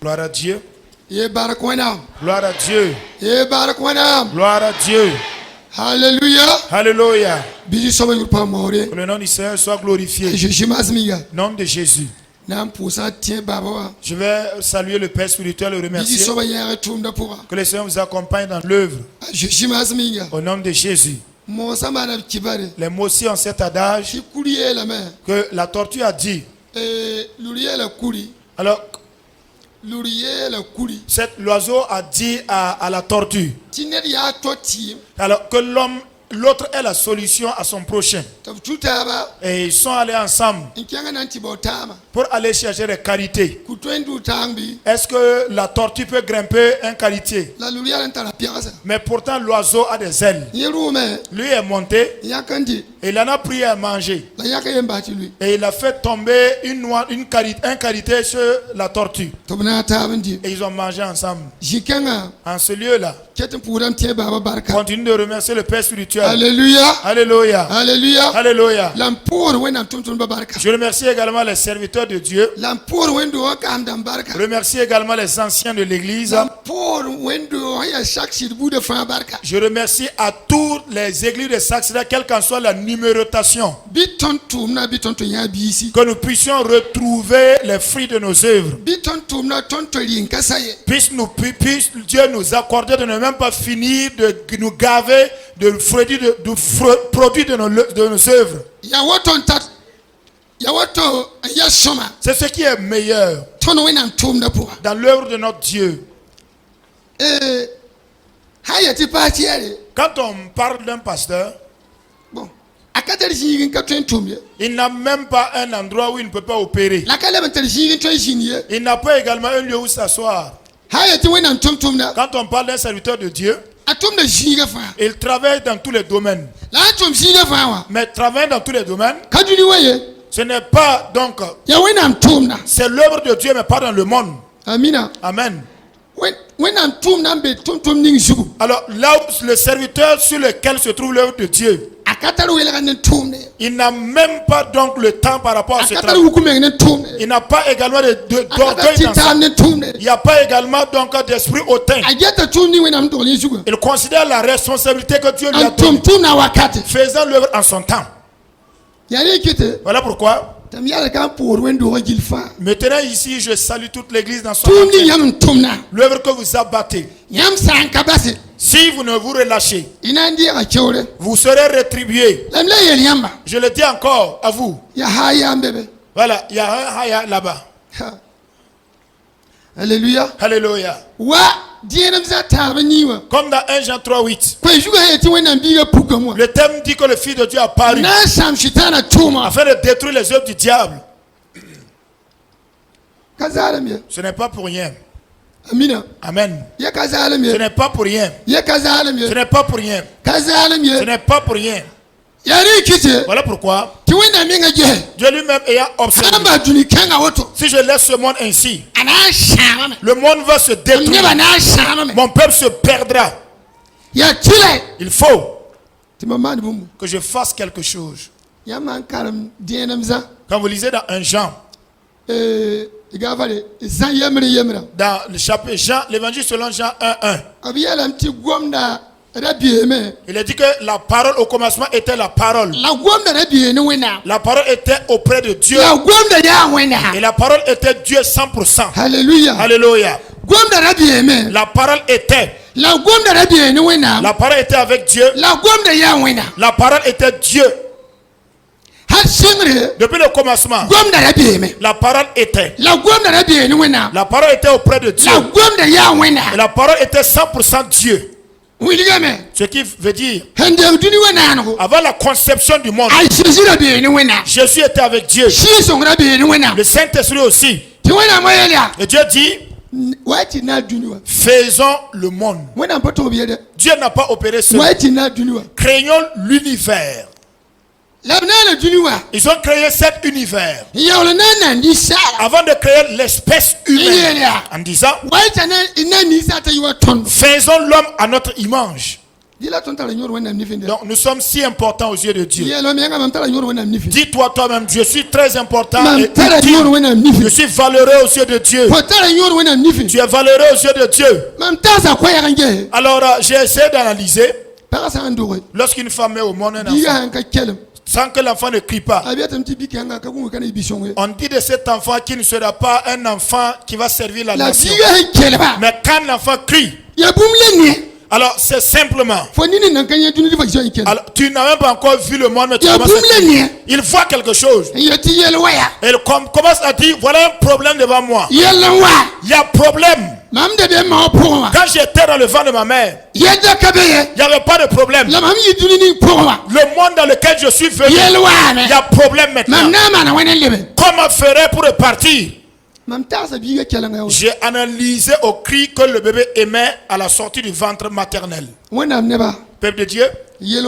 Gloire à Dieu. Gloire à Dieu. Gloire à Dieu. Alléluia. Alléluia. Que le nom du Seigneur soit glorifié. Nom de Jésus. Je vais saluer le Père spirituel et le remercier. Que le Seigneur vous accompagne dans l'œuvre. Au nom de Jésus. Les mots aussi ont cet adage que la tortue a dit. Alors, l'oiseau a dit à la tortue alors que l'autre est la solution à son prochain. Et ils sont allés ensemble pour aller chercher des qualités. Est-ce que la tortue peut grimper un qualité? Mais pourtant l'oiseau a des ailes. Lui est monté et il en a pris à manger. Et il a fait tomber un qualité sur la tortue. Et ils ont mangé ensemble. En ce lieu-là, continue de remercier le Père spirituel. Alléluia. Alléluia. Alléluia. Alléluia. Je remercie également les serviteurs de Dieu. Remercie également les anciens de l'église. Je remercie à toutes les églises de Saxida, quelle qu'en soit la numérotation, que nous puissions retrouver les fruits de nos œuvres. Puisse Dieu nous accorder de ne même pas finir de nous gaver de produits de nos œuvres. C'est ce qui est meilleur dans l'œuvre de notre Dieu. Quand on parle d'un pasteur, il n'a même pas un endroit où il ne peut pas opérer. Il n'a pas également un lieu où s'asseoir. Quand on parle d'un serviteur de Dieu, il travaille dans tous les domaines. Mais travailler dans tous les domaines, ce n'est pas donc, c'est l'œuvre de Dieu mais pas dans le monde. Amen. Alors là où le serviteur sur lequel se trouve l'œuvre de Dieu, il n'a même pas donc le temps par rapport à ce travail. Il n'a pas également d'orgueil dans ça. Il n'y a pas également donc d'esprit hautain. Il considère la responsabilité que Dieu lui a donnée, faisant l'œuvre en son temps. Voilà pourquoi maintenant ici je salue toute l'église dans son entier. L'œuvre que vous abattez, si vous ne vous relâchez, vous serez rétribué. Je le dis encore à vous. Voilà, il y a un haya là-bas. Alléluia. Alléluia. Comme dans 1 Jean 3:8. Le thème dit que le Fils de Dieu a paru afin de détruire les œuvres du diable. Ce n'est pas pour rien. Amen. Ce n'est pas pour rien. Ce n'est pas pour rien. Ce n'est pas pour rien. Voilà pourquoi Dieu lui-même ayant observé, si je laisse ce monde ainsi, le monde va se détruire, mon peuple se perdra. Il faut que je fasse quelque chose. Quand vous lisez dans 1 Jean, dans le chapitre Jean, l'évangile selon Jean 1:1, il a dit que la parole au commencement était la parole. La parole était auprès de Dieu. Et la parole était Dieu 100%. Alléluia. Alléluia. La parole était. La parole était avec Dieu. La parole était Dieu. Depuis le commencement, la parole était. La parole était auprès de Dieu. Et la parole était 100% Dieu. Ce qui veut dire, avant la conception du monde, Jésus était avec Dieu. Le Saint-Esprit aussi. Et Dieu dit, faisons le monde. Dieu n'a pas opéré cela. Créons l'univers. Ils ont créé cet univers avant de créer l'espèce humaine en disant, faisons l'homme à notre image. Donc nous sommes si importants aux yeux de Dieu. Dis-toi toi-même, je suis très important et utile. Je suis valeureux aux yeux de Dieu. Tu es valeureux aux yeux de Dieu. Alors j'ai essayé d'analyser. Lorsqu'une femme met au monde un enfant, sans que l'enfant ne crie pas, on dit de cet enfant qu'il ne sera pas un enfant qui va servir la nation. Mais quand l'enfant crie, alors c'est simplement, alors, tu n'as même pas encore vu le monde, mais tu commences à crier. Il voit quelque chose. Et il commence à dire, voilà un problème devant moi. Il y a problème. Quand j'étais dans le ventre de ma mère, il n'y avait pas de problème. Le monde dans lequel je suis venu, il y a problème maintenant. Comment ferait pour repartir? J'ai analysé au cri que le bébé émet à la sortie du ventre maternel. Peuple de Dieu, il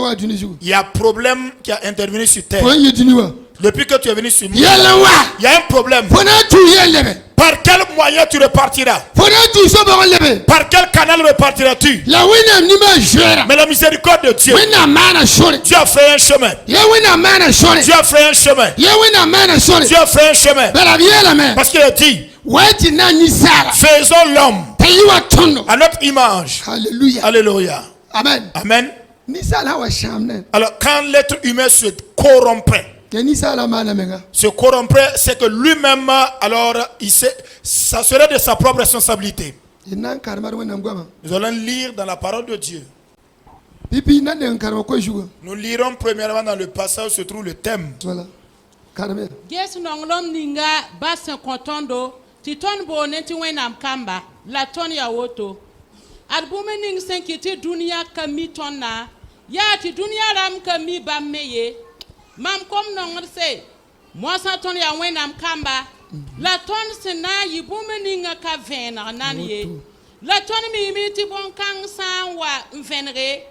y a un problème qui a intervenu sur terre. Depuis que tu es venu sur moi, il y a un problème. Par quel moyen tu repartiras? Par quel canal repartiras-tu? Mais la miséricorde de Dieu, Dieu a fait un chemin. Dieu a fait un chemin. Dieu a fait un chemin. Parce qu'il a dit, faisons l'homme à notre image. Alléluia. Amen. Amen. Alors quand l'être humain se corrompait, c'est que lui-même, alors, ça serait de sa propre responsabilité. Nous allons lire dans la parole de Dieu. Nous lirons premièrement dans le passage où se trouve le thème. Voilà. Mam kom nongr se moi sa ton ya wenam kamba la ton se na yibume ninga ka vener nanye la ton mi ti bon kan san wa venre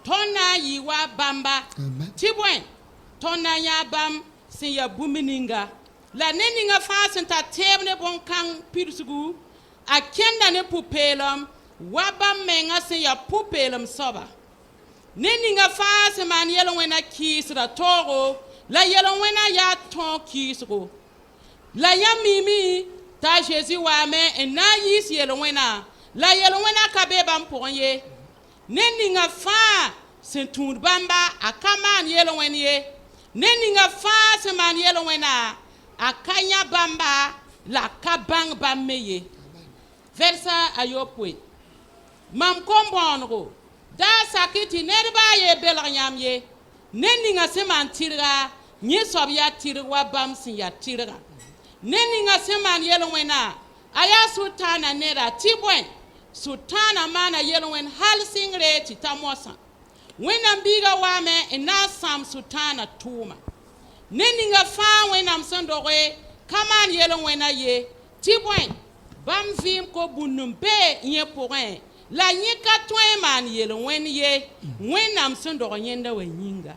ton na yi wa bamba ti bwen ton na ya bam se ya bumininga la neninga fa sen ta tebne bon kan pirsugu a kenda ne pupelum wa bam menga se ya pupelum soba Neninga fa man yellow when I kiss the toro, la yellow when I ya ton kiss go. La ya mimi, ta Jésus wa me, and na yis yellow when I, la yellow when I cabebam ponye. Neninga fa, sentur bamba, a kaman yellow when ye. Neninga fa man yellow when I, a kanya bamba, la kabang bammeye. Versa ayopwe. Mam kombongo. Da sakiti nerba ye belanyam ye neninga seman tirga nye sobya tirwa bam sin ya tirga neninga seman yelwena aya sultana nera tibwen sultana mana yelwen hal singre titamosa wena biga wame ena sam sultana tuma neninga fa wena msondore kaman yelwena ye tibwen bam vim ko bunum be nye porin La nyika twen man yele wen ye wen nam sendo nyenda we nyinga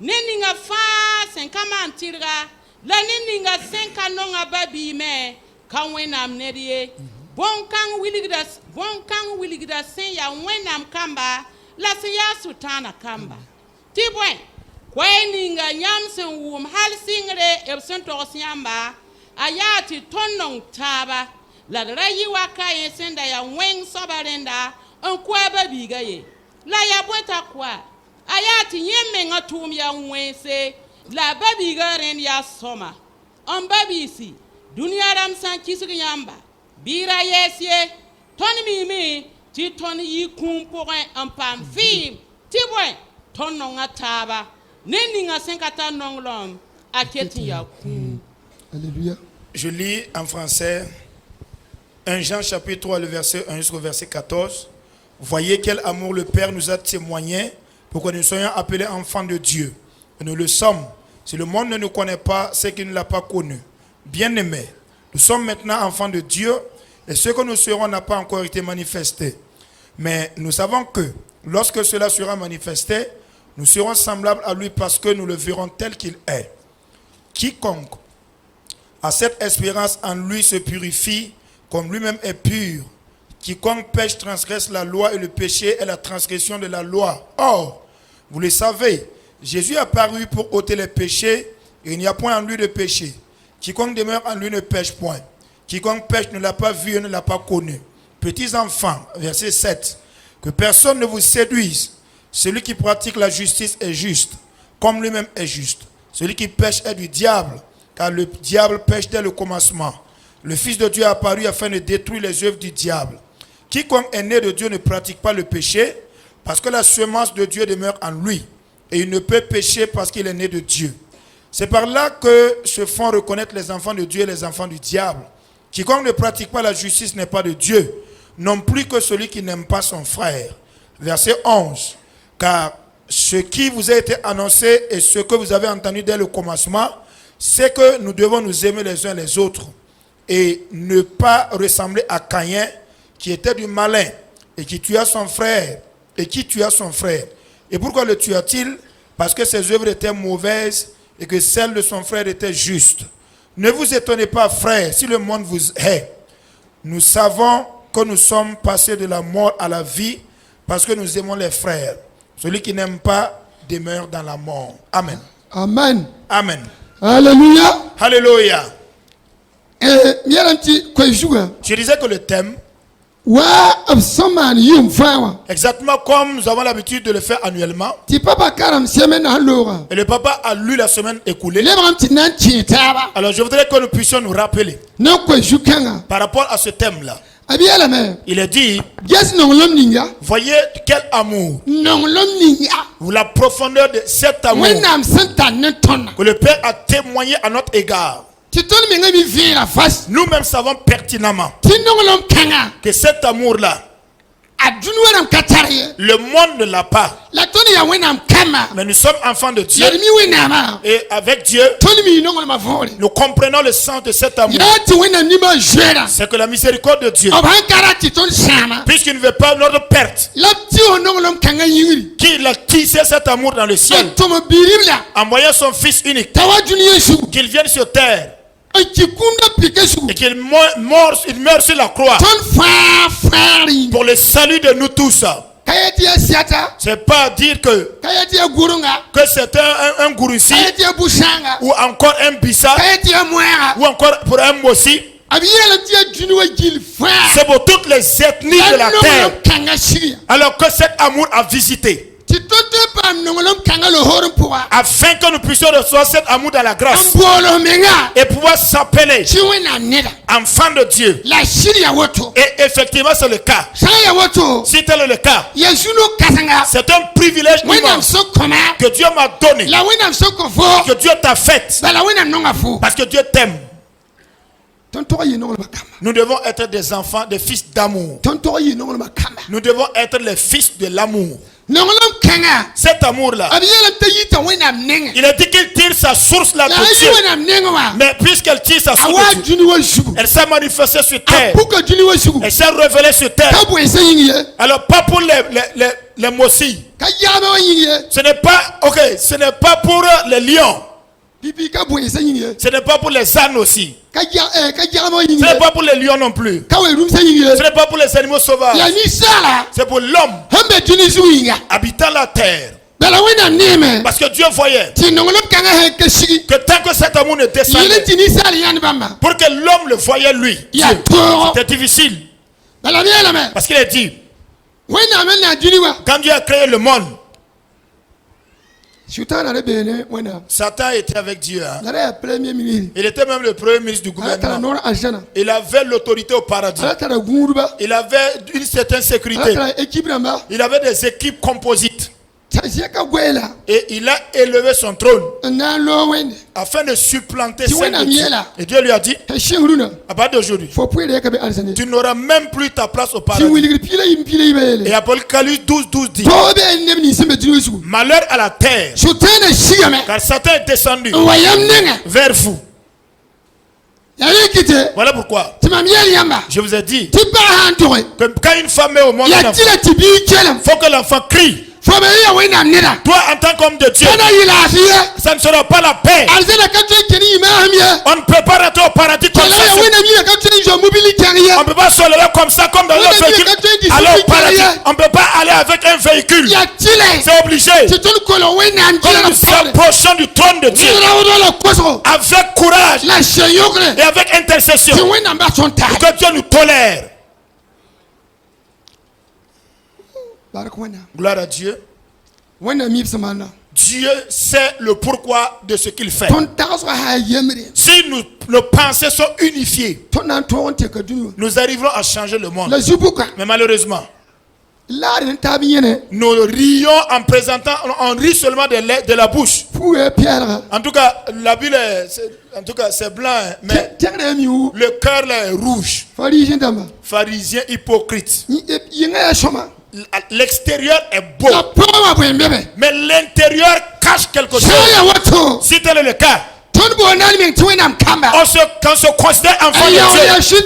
neninga fa sen kama antirga la neninga sen kanonga babi me kan wen nam nedie bon kan wiligda sen ya wen nam kamba la se ya sultana kamba tibwen kweninga nyam sen wum hal singre ebsen to siamba ayati tonnon taba la rayi waka yesenda ya wen sobarenda on kwa babiga ye la ya bweta kwa ayati yemme ngatum ya wense la babiga ren ya soma on babisi dunia ram san kisri yamba bira yesie ton mimi ti ton yi kum pour un pam film ti bwen ton no ngataba neni nga 50 nonglom aketi ya kum. Alléluia. Je lis en français 1 Jean chapitre 3, le verset 1 jusqu'au verset 14. Voyez quel amour le Père nous a témoigné pour que nous soyons appelés enfants de Dieu. Et nous le sommes. Si le monde ne nous connaît pas, c'est qu'il ne l'a pas connu. Bien-aimés, Nous sommes maintenant enfants de Dieu et ce que nous serons n'a pas encore été manifesté. Mais nous savons que lorsque cela sera manifesté, nous serons semblables à lui parce que nous le verrons tel qu'il est. Quiconque a cette espérance en lui se purifie comme lui-même est pur. Quiconque pêche transgresse la loi et le péché est la transgression de la loi. Or, vous le savez, Jésus est apparu pour ôter les péchés et il n'y a point en lui de péché. Quiconque demeure en lui ne pêche point. Quiconque pêche ne l'a pas vu et ne l'a pas connu. Petits enfants, verset 7, que personne ne vous séduise. Celui qui pratique la justice est juste, comme lui-même est juste. Celui qui pêche est du diable, car le diable pêche dès le commencement. Le Fils de Dieu est apparu afin de détruire les œuvres du diable. Quiconque est né de Dieu ne pratique pas le péché, parce que la semence de Dieu demeure en lui. Et il ne peut pécher parce qu'il est né de Dieu. C'est par là que se font reconnaître les enfants de Dieu et les enfants du diable. Quiconque ne pratique pas la justice n'est pas de Dieu, non plus que celui qui n'aime pas son frère. Verset 11. Car ce qui vous a été annoncé et ce que vous avez entendu dès le commencement, c'est que nous devons nous aimer les uns les autres et ne pas ressembler à Caïn qui était du malin et qui tua son frère. Et pourquoi le tua-t-il? Parce que ses œuvres étaient mauvaises et que celles de son frère étaient justes. Ne vous étonnez pas, frères, si le monde vous hait. Nous savons que nous sommes passés de la mort à la vie parce que nous aimons les frères. Celui qui n'aime pas demeure dans la mort. Amen. Amen. Amen. Alléluia. Alléluia. Je disais que le thème, exactement comme nous avons l'habitude de le faire annuellement, et le papa a lu la semaine écoulée, alors je voudrais que nous puissions nous rappeler par rapport à ce thème-là. Il est dit, voyez quel amour, ou la profondeur de cet amour que le Père a témoigné à notre égard. Nous-mêmes savons pertinemment que cet amour-là, le monde ne l'a pas. Mais nous sommes enfants de Dieu. Et avec Dieu, nous comprenons le sens de cet amour. C'est que la miséricorde de Dieu, puisqu'il ne veut pas notre perte, qu'il a tissé cet amour dans le ciel, envoyant son Fils unique, qu'il vienne sur terre, et qu'il meurt sur la croix pour le salut de nous tous. C'est pas dire que c'est un gouroussi ou encore un bissa ou encore pour un mossi. C'est pour toutes les ethnies de la terre. Alors que cet amour a visité, afin que nous puissions recevoir cet amour dans la grâce et pouvoir s'appeler enfant de Dieu. Et effectivement c'est le cas. Si tel est le cas, c'est un privilège immense que Dieu m'a donné, que Dieu t'a fait, parce que Dieu t'aime. Nous devons être des enfants, des fils d'amour. Nous devons être les fils de l'amour. Cet amour-là, il a dit qu'il tire sa source là de Dieu. Mais puisqu'elle tire sa source de Dieu, elle s'est manifestée sur terre. Elle s'est révélée sur terre. Alors pas pour les mossis. Ce n'est pas, ce n'est pas pour les lions. Ce n'est pas pour les ânes aussi. Ce n'est pas pour les lions non plus. Ce n'est pas pour les animaux sauvages. C'est pour l'homme habitant la terre. Parce que Dieu voyait que tant que cet amour ne descendait, pour que l'homme le voyait lui, c'était difficile. Parce qu'il a dit, quand Dieu a créé le monde, Satan était avec Dieu. Il était même le premier ministre du gouvernement. Il avait l'autorité au paradis. Il avait une certaine sécurité. Il avait des équipes composites. Et il a élevé son trône afin de supplanter celle de Dieu. Et Dieu lui a dit, à partir d'aujourd'hui, tu n'auras même plus ta place au paradis. Et Apocalypse 12 dit, malheur à la terre, car Satan est descendu vers vous. Voilà pourquoi je vous ai dit que quand une femme est au monde, il faut que l'enfant crie. Toi, en tant qu'homme de Dieu, ça ne sera pas la paix. On ne peut pas rentrer au paradis comme ça. On ne peut pas se lever comme ça, comme dans le véhicule. Aller au paradis. On ne peut pas aller avec un véhicule. C'est obligé. Quand nous nous approchons du trône de Dieu, avec courage et avec intercession, pour que Dieu nous tolère. Gloire à Dieu. Dieu sait le pourquoi de ce qu'il fait. Si nos pensées sont unifiées, nous arriverons à changer le monde. Mais malheureusement, nous rions on rit seulement de la bouche. En tout cas, la Bible c'est blanc, mais le cœur est rouge. Pharisien hypocrite. L'extérieur est beau, mais l'intérieur cache quelque chose. Si tel est le cas, on se considère enfant de Dieu.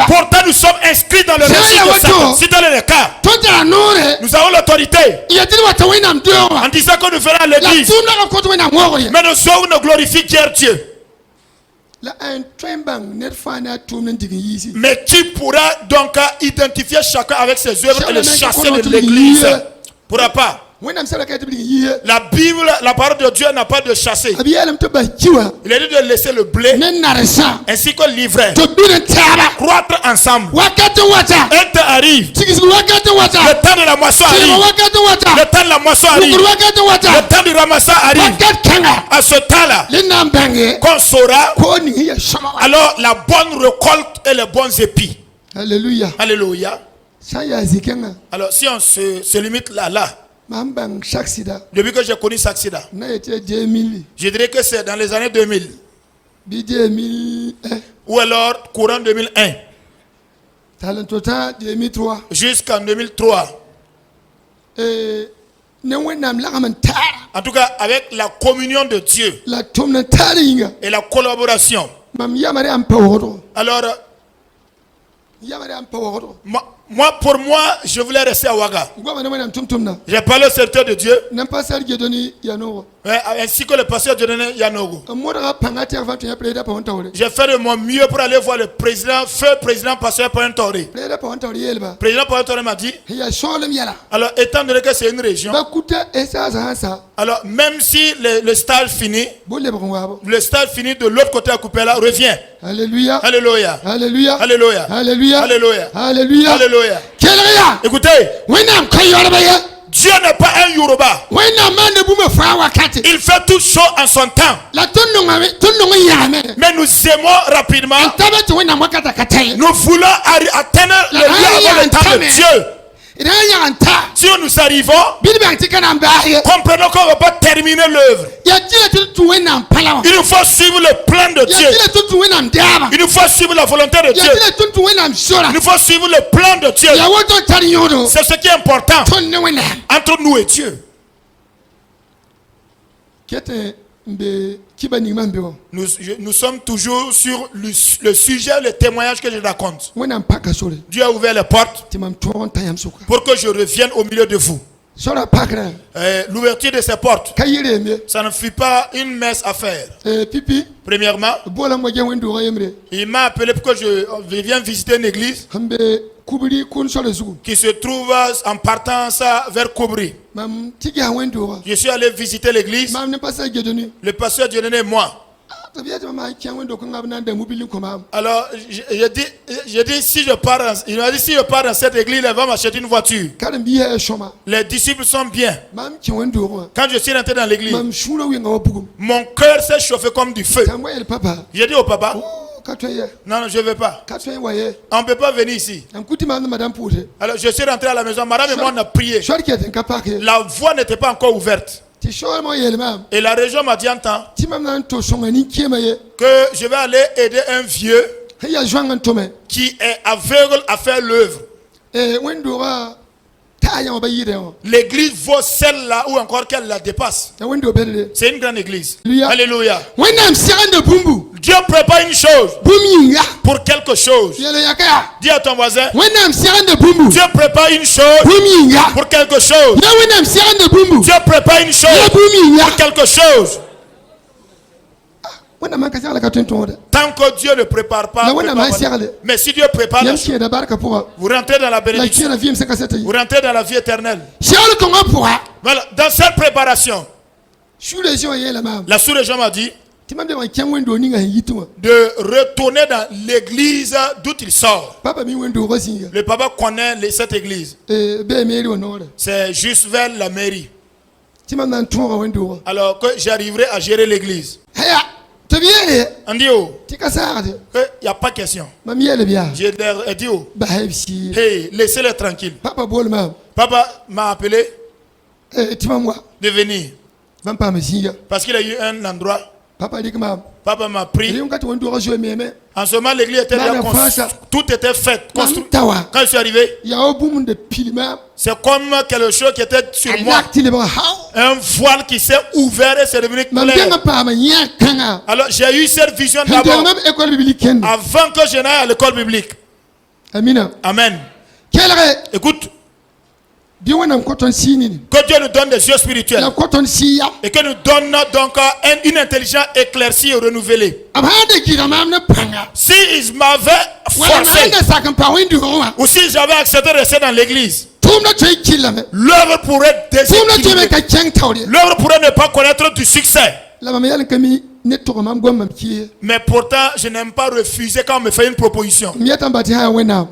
Pourtant nous sommes inscrits dans le récit de Satan. Si tel est le cas, nous avons l'autorité en disant que nous ferons l'église, mais nous sommes nous glorifions Dieu. Mais qui pourra donc identifier chacun avec ses œuvres et le chasser de l'église? Pourra pas. La Bible, la parole de Dieu n'a pas de chasser. Il a dit de laisser le blé ainsi que l'ivraie croître ensemble. Un temps arrive. Le temps de la moisson arrive. Le temps de la moisson arrive. Le temps du ramassage arrive. À ce temps-là, qu'on saura alors la bonne récolte et les bons épis. Alléluia. Alléluia. Alors si on se limite là. Depuis que j'ai connu Saxida, je dirais que c'est dans les années 2000 ou alors courant 2001 jusqu'en 2003. En tout cas, avec la communion de Dieu et la collaboration. Alors, pour moi, je voulais rester à Ouaga. J'ai parlé au serviteur de Dieu, ainsi que le pasteur Dieudonné Yanogo. J'ai fait de mon mieux pour aller voir le président, feu président pasteur Pointoré. Le président Pointoré m'a dit, alors étant donné que c'est une région, alors même si le stage finit, de l'autre côté à Coupéla revient. Alléluia. Alléluia. Alléluia. Alléluia. Alléluia. Alléluia. Alléluia. Alléluia. Écoutez, Dieu n'est pas un Yoruba. Il fait tout chose en son temps. Mais nous aimons rapidement. Nous voulons atteindre le lieu avant le temps de Dieu. Si nous arrivons, comprenons qu'on ne va pas terminer l'œuvre. Il nous faut suivre le plan de Dieu. Il nous faut suivre la volonté de Dieu. Il nous faut suivre le plan de Dieu. C'est ce qui est important entre nous et Dieu. Nous sommes toujours sur le sujet, le témoignage que je raconte. Dieu a ouvert les portes pour que je revienne au milieu de vous. L'ouverture de ces portes, ça ne fut pas une messe à faire. Premièrement, il m'a appelé pour que je vienne visiter une église qui se trouve en partant vers Koubri. Je suis allé visiter l'église, le pasteur Dieudonné et moi. Alors, j'ai dit si je pars dans cette église, elle va m'acheter une voiture. Les disciples sont bien. Quand je suis rentré dans l'église, mon cœur s'est chauffé comme du feu. J'ai dit au papa, non, je ne veux pas. On ne peut pas venir ici. Alors, je suis rentré à la maison. Madame et moi, on a prié. La voie n'était pas encore ouverte. Et la région m'a dit en temps que je vais aller aider un vieux qui est aveugle à faire l'œuvre. L'église vaut celle-là ou encore qu'elle la dépasse. C'est une grande église. Alléluia. Dieu prépare une chose pour quelque chose. Dis à ton voisin, Dieu prépare une chose pour quelque chose. Dieu prépare une chose pour quelque chose. Tant que Dieu ne prépare pas, mais si Dieu prépare la chose, vous rentrez dans la bénédiction, vous rentrez dans la vie éternelle. Voilà. Dans cette préparation, la sous-région m'a dit de retourner dans l'église d'où il sort. Le papa connaît cette église. C'est juste vers la mairie. Alors que j'arriverai à gérer l'église. On dit oh, il n'y a pas question. J'ai dit oh, hey, laissez-le tranquille. Papa m'a appelé de venir parce qu'il a eu un endroit. Papa m'a pris. En ce moment, l'église était déjà construite. Tout était fait, construit. Quand je suis arrivé, c'est comme quelque chose qui était sur moi. Un voile qui s'est ouvert et c'est devenu clair. Alors j'ai eu cette vision d'abord avant que je n'aille à l'école biblique. Amen. Écoute. Que Dieu nous donne des yeux spirituels et que nous donne donc une intelligence éclaircie et renouvelée. Si il m'avait forcé ou si j'avais accepté de rester dans l'église, l'œuvre pourrait l'œuvre pourrait ne pas connaître du succès. Mais pourtant, je n'aime pas refuser quand on me fait une proposition.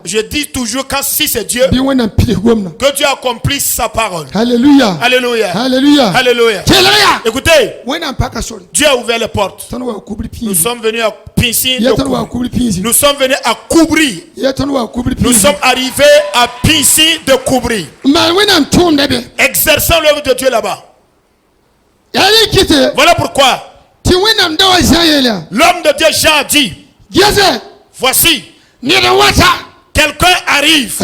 Je dis toujours quand si c'est Dieu, que Dieu accomplit sa parole. Alléluia. Alléluia. Alléluia. Alléluia. Écoutez, Dieu a ouvert les portes. Nous sommes venus à pincer. Nous sommes venus à couvrir. Nous sommes arrivés à pincer de couvrir. Exerçons l'œuvre de Dieu là-bas. Voilà pourquoi l'homme de Dieu Jean a dit, voici, quelqu'un arrive,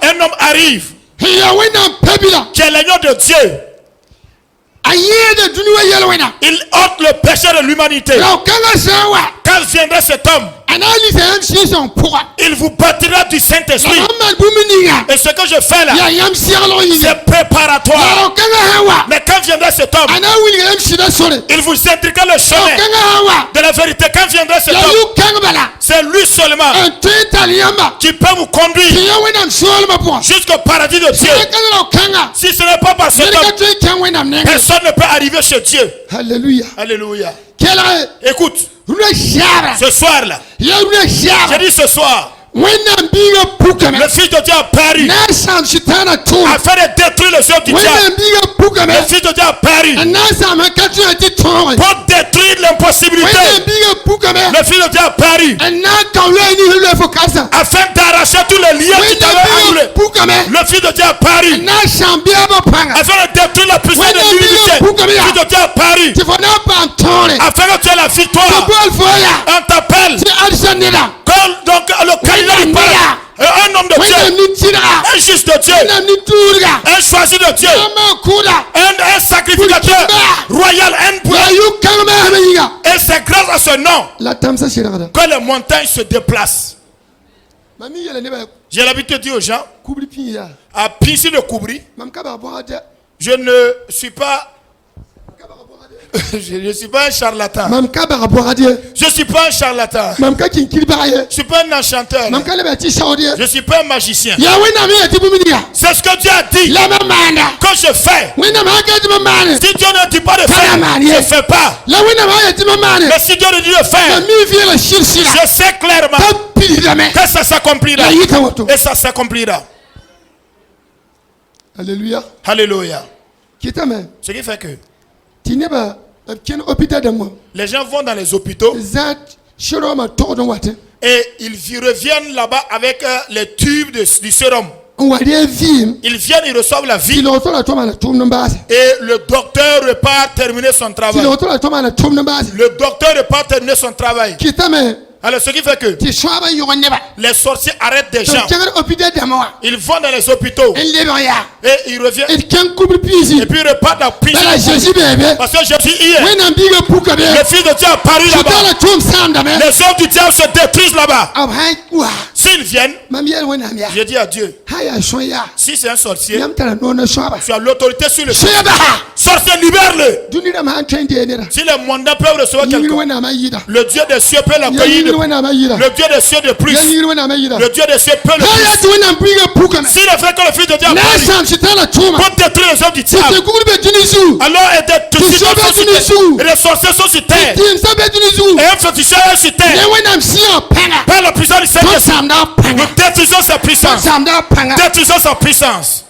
un homme arrive, qui est l'agneau de Dieu. Il ôte le péché de l'humanité. Quand viendra cet homme, il vous bâtira du Saint-Esprit. Et ce que je fais là, c'est préparatoire. Mais quand viendra cet homme, il vous indiquera le chemin de la vérité. Quand viendra cet homme, c'est lui seulement qui peut vous conduire jusqu'au paradis de Dieu. Si ce n'est pas par cet homme, personne ne peut arriver chez Dieu. Alléluia. Alléluia. Écoute, ce soir là, j'ai dit ce soir, le Fils de Dieu a paru afin de détruire le œuvre du diable. Le Fils de Dieu a paru pour détruire l'impossibilité. Le Fils de Dieu a paru afin d'arracher tous les liens qui t'avaient annulés. Le Fils de Dieu a paru afin de détruire la puissance de l'humilité. Le Fils de Dieu a paru afin que tu aies la victoire. On t'appelle comme donc le candidat du paradis. Un homme de Dieu, un juste de Dieu, un choisi de Dieu, un sacrificateur royal, et c'est grâce à ce nom que les montagnes se déplacent. J'ai l'habitude de dire aux gens, à pisser de couvrir, je ne suis pas je ne suis pas un charlatan. Je ne suis pas un charlatan. Je ne suis pas un enchanteur. Je ne suis pas un magicien. C'est ce que Dieu a dit. Quand je fais, si Dieu ne dit pas de faire, je ne fais pas. Mais si Dieu ne dit de faire, je sais clairement que ça s'accomplira. Et ça s'accomplira. Alléluia. Alléluia. Ce qui fait que les gens vont dans les hôpitaux et ils reviennent là-bas avec les tubes du sérum. Ils viennent, ils reçoivent la vie. Et le docteur repart terminer son travail. Le docteur repart terminer son travail. Alors ce qui fait que les sorciers arrêtent des gens. Ils vont dans les hôpitaux. Et ils reviennent. Et puis ils repartent en prison. Parce que Jésus hier, le Fils de Dieu a apparu là-bas. Les hommes du diable se détruisent là-bas. S'ils viennent, je dis à Dieu, si c'est un sorcier, tu as l'autorité sur le sorcier, libère-le. Si les mondains peuvent recevoir quelqu'un, le Dieu des cieux peut l'accueillir. Le Dieu des cieux de plus. Le Dieu des cieux peut le plus. S'il est vrai que le Fils de Dieu a parlé pour détruire les hommes du diable, alors les sorciers sont sur terre. Et un féticheur est sur terre. Par la puissance du Seigneur, nous détruisons sa puissance. Détruisons sa puissance.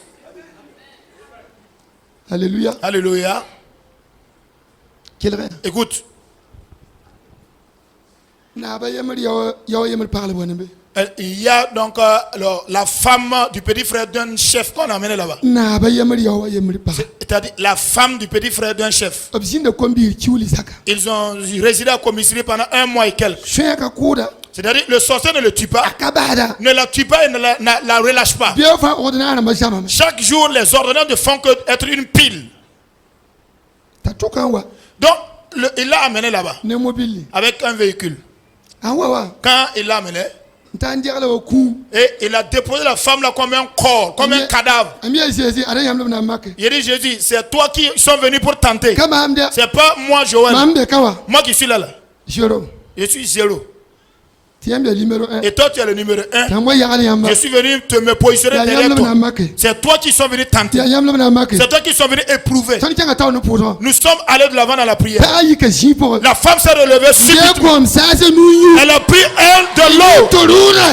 Alléluia. Alléluia. Écoute. Il y a donc la femme du petit frère d'un chef qu'on a amené là-bas. C'est-à-dire la femme du petit frère d'un chef. Ils ont résidé à commissariat pendant 1 mois et quelques. C'est-à-dire le sorcier ne le tue pas, ne la tue pas et ne la relâche pas. Chaque jour, les ordonnances ne font qu'être une pile. Donc, il l'a amené là-bas avec un véhicule. Quand il l'a amené, et il a déposé la femme là comme un corps, comme un cadavre. Il dit Jésus, c'est toi qui sont venus pour tenter. C'est pas moi Joël. Moi qui suis là. Je suis zéro. Et toi tu es le numéro 1. Je suis venu me positionner derrière toi. C'est toi qui sont venus tenter. C'est toi qui sont venus éprouver. Nous sommes allés de l'avant dans la prière. La femme s'est relevée subitement. Elle a pris de l'eau,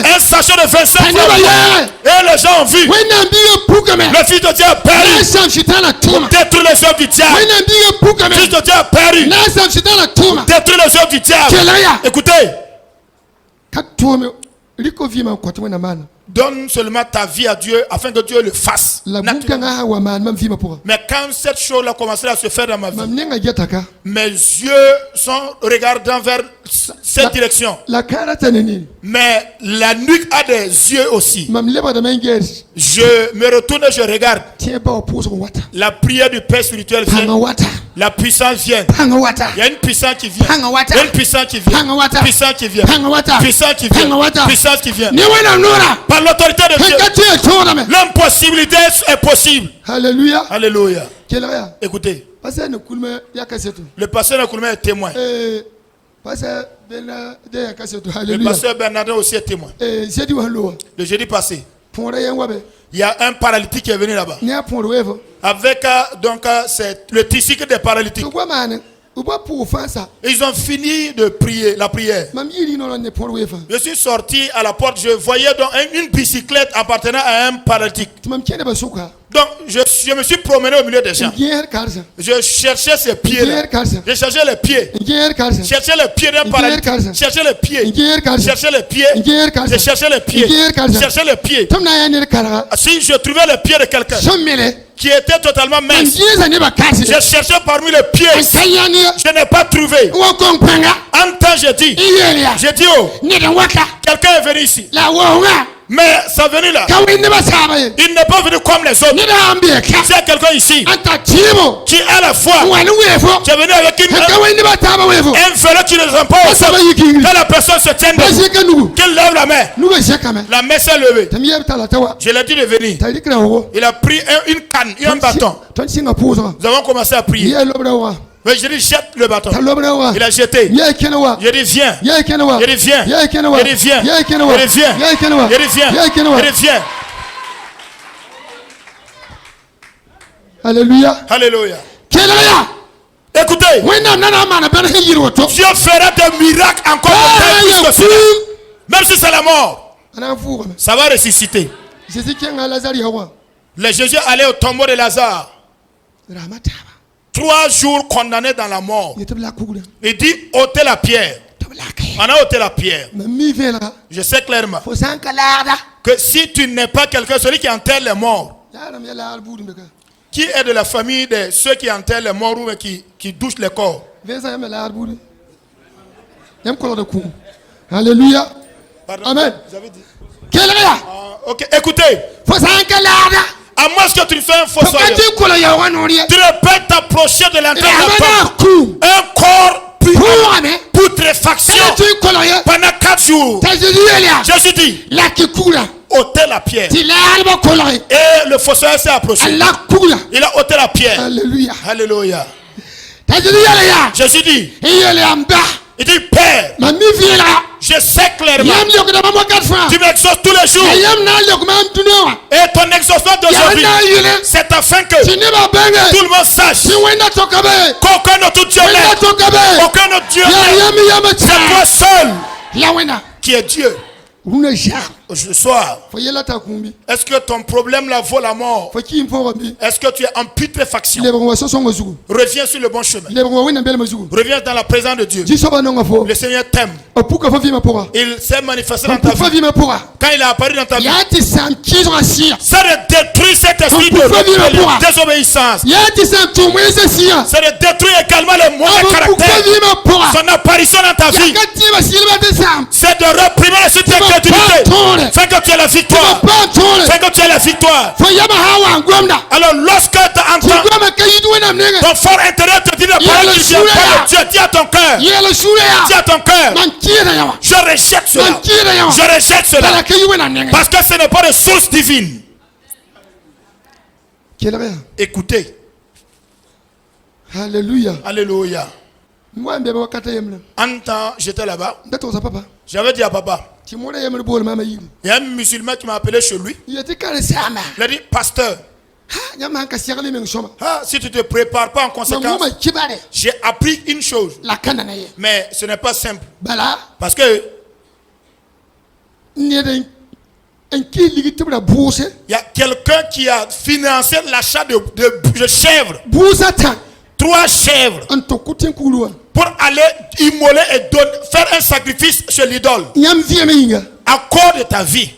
un sachet de 25 francs. Et les gens ont vu. Le Fils de Dieu a paru pour détruire les œuvres du diable. Le Fils de Dieu a paru pour détruire les œuvres du diable. Écoutez. Donne seulement ta vie à Dieu afin que Dieu le fasse. Mais quand cette chose-là commencé à se faire dans ma vie, mes yeux sont regardants vers cette direction. Mais la nuque a des yeux aussi. Je me retourne et je regarde. La prière du Père spirituel vient. La puissance vient. Il y a une puissance qui vient. Il y a une puissance qui vient. Puissance qui vient. Puissance qui vient. Puissance qui vient. Par l'autorité de Dieu, l'impossibilité est possible. Alléluia. Alléluia. Écoutez. Le pasteur Nakoulmé est témoin. Le pasteur Bernardin aussi est témoin. Le jeudi passé, il y a un paralytique qui est venu là-bas. Avec donc c'est le tricycle des paralytiques. Ils ont fini de prier la prière. Je suis sorti à la porte, je voyais donc une bicyclette appartenant à un paralytique. Donc je me suis promené au milieu des gens. Je cherchais ses pieds là. Je cherchais les pieds. Je cherchais les pieds d'un paralytique. Je cherchais les pieds. Je cherchais les pieds. Je cherchais les pieds. Je cherchais les pieds. Si je trouvais les pieds de quelqu'un qui était totalement mince, je cherchais parmi les pieds. Je n'ai pas trouvé. En temps j'ai dit oh, quelqu'un est venu ici. Mais ça venu là, il n'est pas venu comme les autres. Il y a quelqu'un ici qui a la foi. Tu es venu avec un vélo qui ne impose. Que la personne se tienne debout, qu'elle lève la main. La main s'est levée. Je lui ai dit de venir. Il a pris une canne et un bâton. Nous avons commencé à prier. Mais je dis jette le bâton. Il a jeté. Je dis viens. Je dis viens. Je dis viens. Je dis viens. Je dis viens. Je dis viens. Alléluia. Alléluia. Écoutez. Dieu fera des miracles encore plus que cela. Même si c'est la mort, ça va ressusciter. Le Jésus allait au tombeau de Lazare. 3 jours condamné dans la mort. Il dit ôtez la pierre. On a ôté la pierre. Je sais clairement que si tu n'es pas quelqu'un, celui qui enterre les morts, qui est de la famille de ceux qui enterrent les morts ou qui douchent les corps. Alléluia. Pardon, Amen. vous avez dit. Ok. Ok, écoutez. À moins que tu ne sois un fossoyeur, tu ne peux t'approcher de l'entrée de la porte. Un corps putréfaction pendant 4 jours. Jésus dit, ôtez la pierre. Et le fossoyeur s'est approché. Il a ôté la pierre. Alléluia. Alléluia. Jésus dit, il dit, Père, je sais clairement, tu m'exauces tous les jours. Et ton exaucement d'aujourd'hui, c'est afin que tout le monde sache qu'aucun autre Dieu n'est. Aucun autre Dieu n'est. C'est toi seul qui est Dieu. Ce soir, est-ce que ton problème là vaut la mort? Est-ce que tu es en putréfaction? Reviens sur le bon chemin. Reviens dans la présence de Dieu. Le Seigneur t'aime. Il s'est manifesté dans ta vie. Quand il est apparu dans ta vie, c'est de détruire cet esprit de désobéissance. C'est de détruire également le mauvais caractère. Son apparition dans ta vie, c'est de réprimer l'esprit d'incrédulité. Fais que tu aies la victoire. Fais que tu aies la victoire. Alors lorsque tu entends ton fort intérieur te dit la parole du Dieu, dis à ton cœur. Dis à ton cœur. Je rejette cela. Je rejette cela. Parce que ce n'est pas de source divine. Écoutez. Alléluia. Alléluia. En temps, j'étais là-bas. J'avais dit à papa. Il y a un musulman qui m'a appelé chez lui. Il a dit, pasteur, si tu ne te prépares pas en conséquence, j'ai appris une chose. Mais ce n'est pas simple. Parce que il y a quelqu'un qui a financé l'achat de chèvres. 3 chèvres. Pour aller immoler et faire un sacrifice chez l'idole. À cause de ta vie.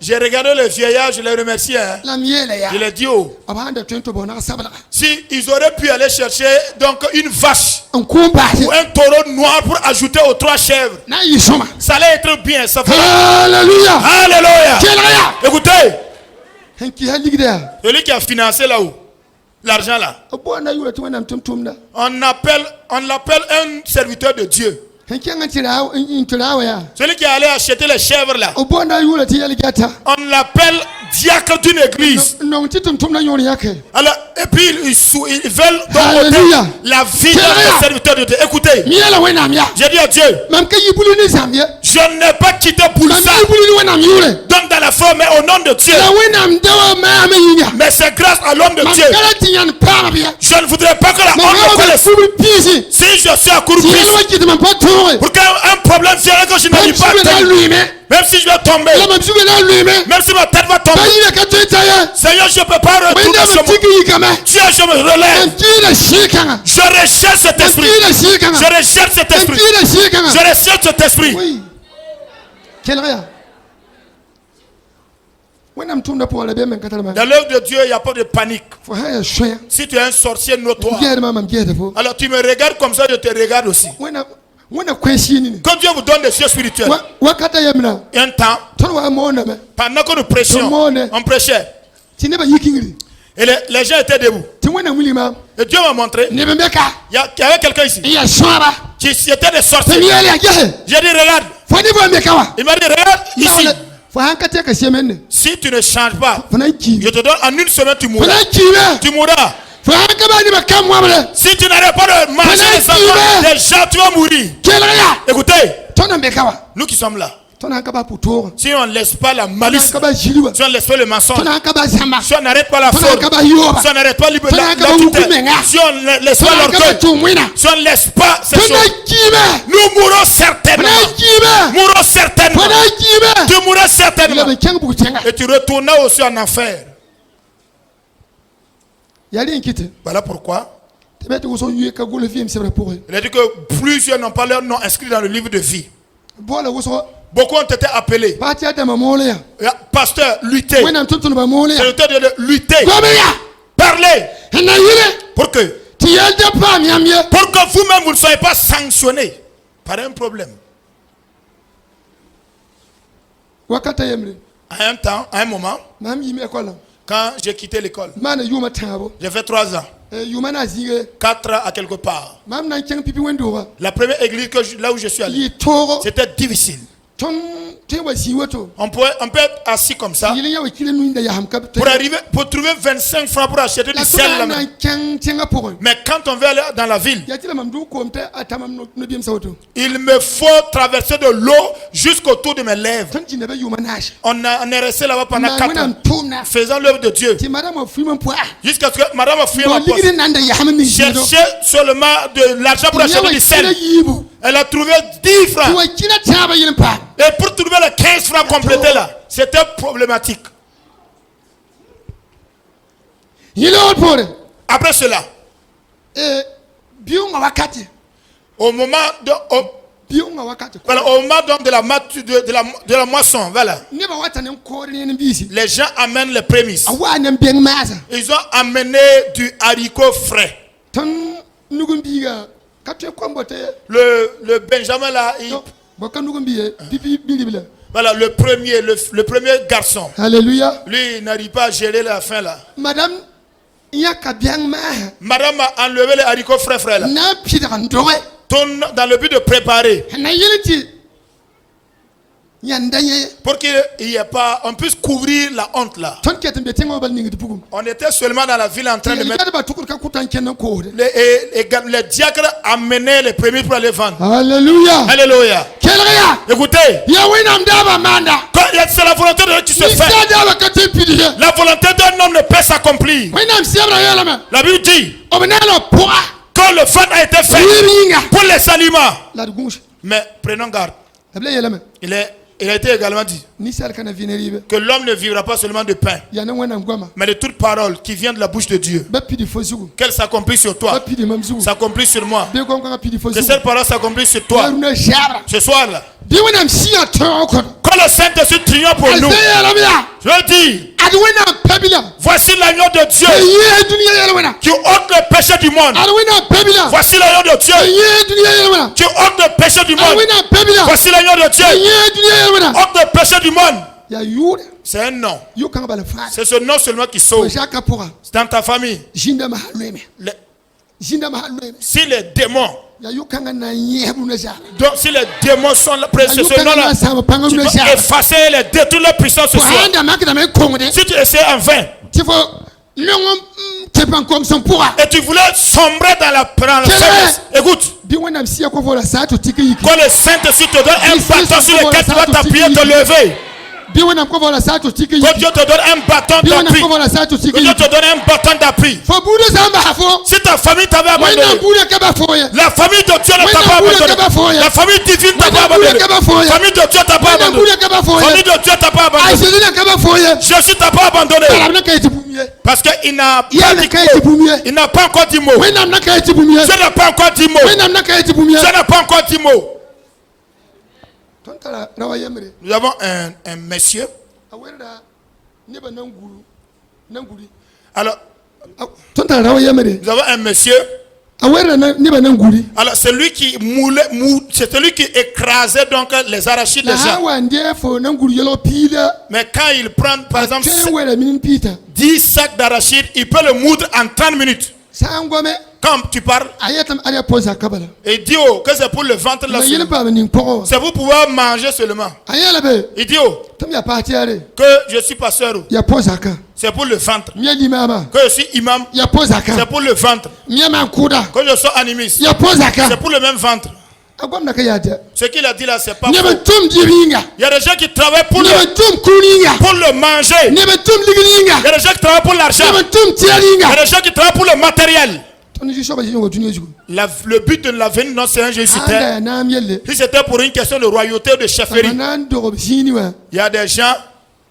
J'ai regardé le vieillard, je l'ai remercié. Je l'ai dit, oh, si ils auraient pu aller chercher donc une vache ou un taureau noir pour ajouter aux 3 chèvres, ça allait être bien. Ça Alléluia. Alléluia. Écoutez, celui qui a financé là-haut l'argent là, on l'appelle un serviteur de Dieu. Celui qui est allé acheter les chèvres là, on l'appelle diacre d'une église. Alors, et puis ils veulent donc ôter la vie d'un serviteur de Dieu. Écoutez, j'ai dit à Dieu, je n'ai pas quitté pour ça, donc dans la foi, mais au nom de Dieu. Mais c'est grâce à l'homme de Dieu. Je ne voudrais pas que la honte me connaisse. Si je suis à accroupi, pour qu'un problème vienne que je n'arrive pas à tenir, même si je vais tomber, même si ma tête va tomber, Seigneur, je ne peux pas retourner sur moi. Dieu, je me relève. Je rejette cet esprit. Je rejette cet esprit. Je rejette cet esprit. Oui. Dans l'œuvre de Dieu, il n'y a pas de panique. Si tu es un sorcier notoire, alors tu me regardes comme ça, je te regarde aussi. Quand Dieu vous donne des cieux spirituels, il y a un temps, pendant que nous prêchions, on prêchait. Et les gens étaient debout. Et Dieu m'a montré. Il y avait quelqu'un ici qui était des sorciers. J'ai dit, regarde. Il m'a dit, regarde ici. Si tu ne changes pas, je te donne en 1 semaine, tu mourras. Tu mourras. Si tu n'arrêtes pas de manger les enfants des gens, tu vas mourir. Écoutez, nous qui sommes là, si on ne laisse pas la malice, si on ne laisse pas le mensonge, si on n'arrête pas la fraude, si on n'arrête pas la si on ne laisse pas l'orgueil, si on ne laisse pas ces choses, nous mourrons certainement. Mourrons certainement. Tu mourras certainement. Et tu retourneras aussi en enfer. Voilà pourquoi il a dit que plusieurs n'ont pas leur nom inscrit dans le livre de vie. Beaucoup ont été appelés. Pasteur, luttez. C'est le temps de lutter. Parlez. Pour que vous-même vous ne soyez pas sanctionnés. par un problème. wakata yemre À un temps, à un moment, mam yimi école quand j'ai quitté l'école, mana yuma tabo j'ai fait 3 ans, yuma na zige 4 ans à quelque part. mam nan keng pipi wendo wa La première église là où je suis allé, yi toro c'était difficile. ton te wa si wato On peut être assis comme ça yile yawa kile nu inda ya ham kap pour trouver 25 francs pour acheter du sel là. nan keng tenga pour Mais quand on veut aller dans la ville, ya tila mam du ko mta atamam no biem sawoto il me faut traverser de l'eau jusqu'autour de mes lèvres. ton jinde ba yuma nash On est resté là-bas pendant 4 ans, tumna faisant l'œuvre de Dieu. ti madame of fuman poa Jusqu'à ce que madame a fouillé ma do poche. ligire nanda ya ham mi Cherchait seulement de l'argent pour acheter du sel. Elle a trouvé 10 francs. wa kila taba yile pa Et pour trouver les 15 francs complétés là, c'était problématique. yile ol pore Après cela, biunga wakati au moment de, biunga wakati voilà, au moment donc de la moisson, voilà, ne ba wata nen ko ne bisi les gens amènent les prémices. awa nan beng masa Ils ont amené du haricot frais. tan nugum biga katwe kombote Le Benjamin là, boka nugum biye pipi bilibla voilà, le premier garçon. alléluia Lui, il n'arrive pas à gérer la faim là. madame yaka bien ma Madame a enlevé les haricots frais là. na pidra ndore Tourne dans le but de préparer. na yeliti yandanye Pour qu'il n'y ait pas, on puisse couvrir la honte là. ton ketem be tengo bal ningi dupugum On était seulement dans la ville en train de mettre. ba tukur ka kutan kenan ko Les diacres amenaient les premiers pour aller vendre. alléluia Alléluia. kelaya Écoutez, ya winam daba manda c'est la volonté de Dieu qui se ni fait. sada ba katem pidiye La volonté d'un homme ne peut s'accomplir. winam siabra yelama La Bible dit obenalo poa que le vent a été fait yinga pour les aliments. la gunge Mais prenons garde. able yelama Il a été également dit ni sal kana vineribe que l'homme ne vivra pas seulement de pain, ya nan wana ngwama mais de toute parole qui vient de la bouche de Dieu. ba pidi fosugu Qu'elle s'accomplisse sur ba toi, pidi mamsugu s'accomplit sur moi. be ko ko pidi Que fosugu cette parole s'accomplisse sur toi. na jabra Ce soir-là, bi winam siya to ko quand le Saint-Esprit triomphe pour nous, azaya lamia je veux dire, adu winam pabila voici l'agneau de Dieu ye dunia yelwana qui ôte le péché du monde. adu winam pabila Voici l'agneau de Dieu ye dunia yelwana qui ôte le péché du adu monde. winam pabila Voici l'agneau de Dieu ye dunia yelwana ôte le péché du monde. ya yuda C'est un nom. yo kan bala fa C'est ce nom seulement qui o sauve. jaka pora C'est dans ta famille. jinda mahalweme Les- jinda mahalweme Si les démons, ya yo kan na yebu na jara donc si les démons sont là, ayo ce kan nom-là, na sama panga tu na dois jara effacer les détruire leur puissance ce ko soir. anda makida me kongde Si tu essaies en vain tifo longo tepan comme son pora et tu voulais sombrer dans la faiblesse, écoute, bi winam siya ko vola sa to tikiki quand le Saint-Esprit te donne un bâton sur lequel tu vas t'appuyer, te lever. bi winam ko vola sa to tikiki Quand Dieu te donne un bâton bi winam d'appui, ko vola sa to que Dieu tikiki te donne un bâton d'appui. fo bude samba hafo Si ta famille t'avait winam abandonné, bude ka ba foya la famille de Dieu ne t'a Wena pas bule abandonné. kaba foya. La famille divine t'a pas Wena bule abandonné. kaba foya. La famille de Dieu t'a pas winam abandonné. bude ka ba La foya famille de Dieu t'a pas abandonné. aisezina ka ba foya Jésus t'a pas abandonné. ala na kay tibumye Parce qu'il n'a pas ya na dit kay tibumye il n'a pas encore dit mot. winam na kay tibumye Dieu n'a pas encore dit mot. winam na kay tibumye Dieu n'a pas encore dit mot. tontala rawa yemre Nous avons un monsieur. awerda neba nanguri Alors, tontala rawa yemre nous avons un monsieur. awerda neba nanguri Alors, c'est lui qui c'est celui qui écrasait donc les arachides des la gens. hawa ndefo nanguri yelo pila Mais quand il prend, par exemple, wera minin pita 10 sacs d'arachides, il peut le moudre en 30 minutes. sangome Quand tu parles, ayatam aria poza kabala il dit oh, que c'est pour le ventre là na yele seulement. pa nin poro C'est pour pouvoir manger seulement. ayala be Il dit oh, tam ya patiare que je suis pasteur, oh, ya poza ka c'est pour le ventre. miya limama Que je suis imam, ya poza c'est ka pour le ventre. miya man kuda Que je sois animiste, ya poza ka c'est pour le même ventre. agwamna ka yata Ce qu'il a dit là, c'est pas neba faux. tum jiringa Il y a des gens qui travaillent pour neba le, tum kuninga pour le manger. neba tum ligininga Il y a des gens qui travaillent pour l'argent. neba tum Il y tiaringa a des gens qui travaillent pour le matériel. toni jisho ba jingo tunye jugo Le but de la venue, non, c'est un Jésus. anda na mielle Si c'était pour une question de royauté ou de chefferie, abanan dogo bsini wa il y a des gens.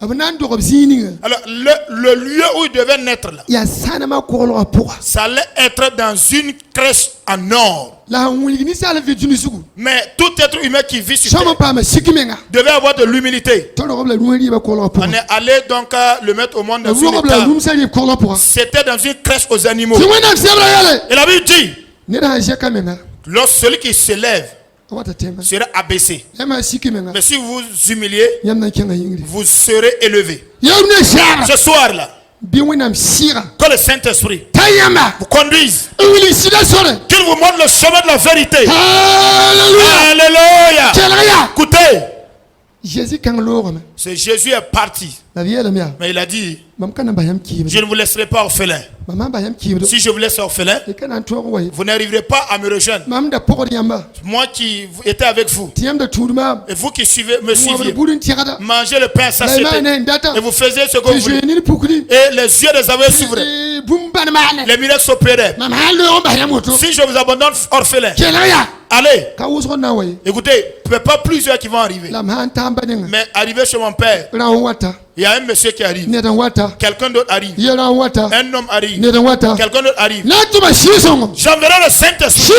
abanan dogo bsini Alors, le lieu où il devait naître là, ya sana ma kolo apura ça allait être dans une crèche en or. la wuligi ni sala vituni sugu Mais tout être humain qui vit sur sama terre pa ma sikimenga devait avoir de l'humilité. tolo robla ruweli ba kolo apura On est allé donc le mettre au monde dans une robla étable. rum sali kolo apura C'était dans une crèche aux animaux. si wena sebra yale Et la Bible dit, ne da je kamenga lorsque celui qui s'élève sera abaissé. Mais si vous vous humiliez, vous serez élevé. Ce soir-là, que le Saint-Esprit vous conduise, qu'il vous montre le chemin de la vérité. Alléluia. Écoutez, Jésus est parti, mais il a dit, je ne vous laisserai pas orphelin. Si je vous laisse orphelin, vous n'arriverez pas à me rejoindre. Moi qui étais avec vous, et vous qui me suiviez, mangez le pain satiété, et vous faisiez ce que vous voulez, et les yeux des aveugles s'ouvraient, les miracles s'opéraient. Si je vous abandonne orphelin, allez. Écoutez, il n'y a pas plusieurs qui vont arriver, mais arriver chez mon père, il y a un monsieur qui arrive, quelqu'un d'autre arrive, un homme arrive, quelqu'un d'autre arrive. J'enverrai le Saint-Esprit.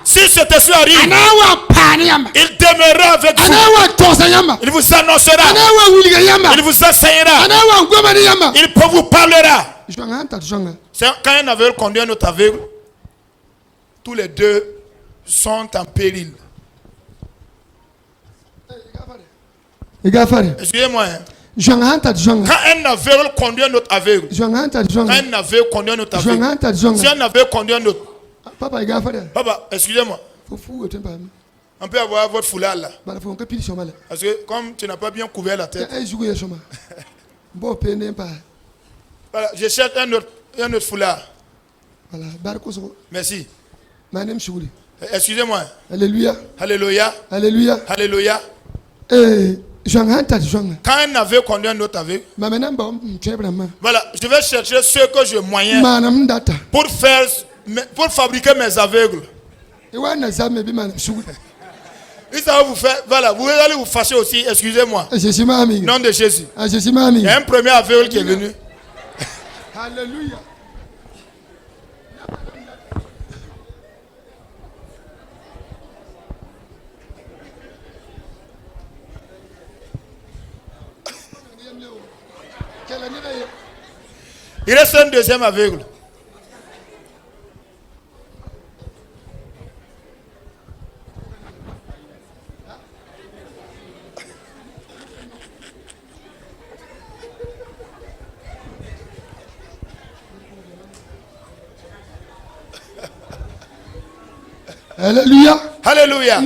Si cet esprit arrive, il demeurera avec vous. Il vous annoncera, il vous enseignera, il vous parlera. C'est quand un aveugle conduit un autre aveugle, tous les deux sont en péril. Excusez-moi. Quand un aveugle conduit un autre aveugle, quand un aveugle conduit un autre aveugle, si un aveugle conduit un autre, papa, excusez-moi, on peut avoir votre foulard là, parce que comme tu n'as pas bien couvert la tête, voilà, je cherche un autre foulard. Merci. Excusez-moi. Alléluia. Alléluia. Alléluia. Alléluia. Quand un aveugle conduit un autre aveugle, voilà, je vais chercher ce que j'ai moyen pour fabriquer mes aveugles. Et ça va vous faire, voilà, vous allez vous fâcher aussi, excusez-moi. Nom de Jésus. Il y a un premier aveugle qui est venu. Alléluia. Il reste un deuxième aveugle. Alléluia. Alléluia.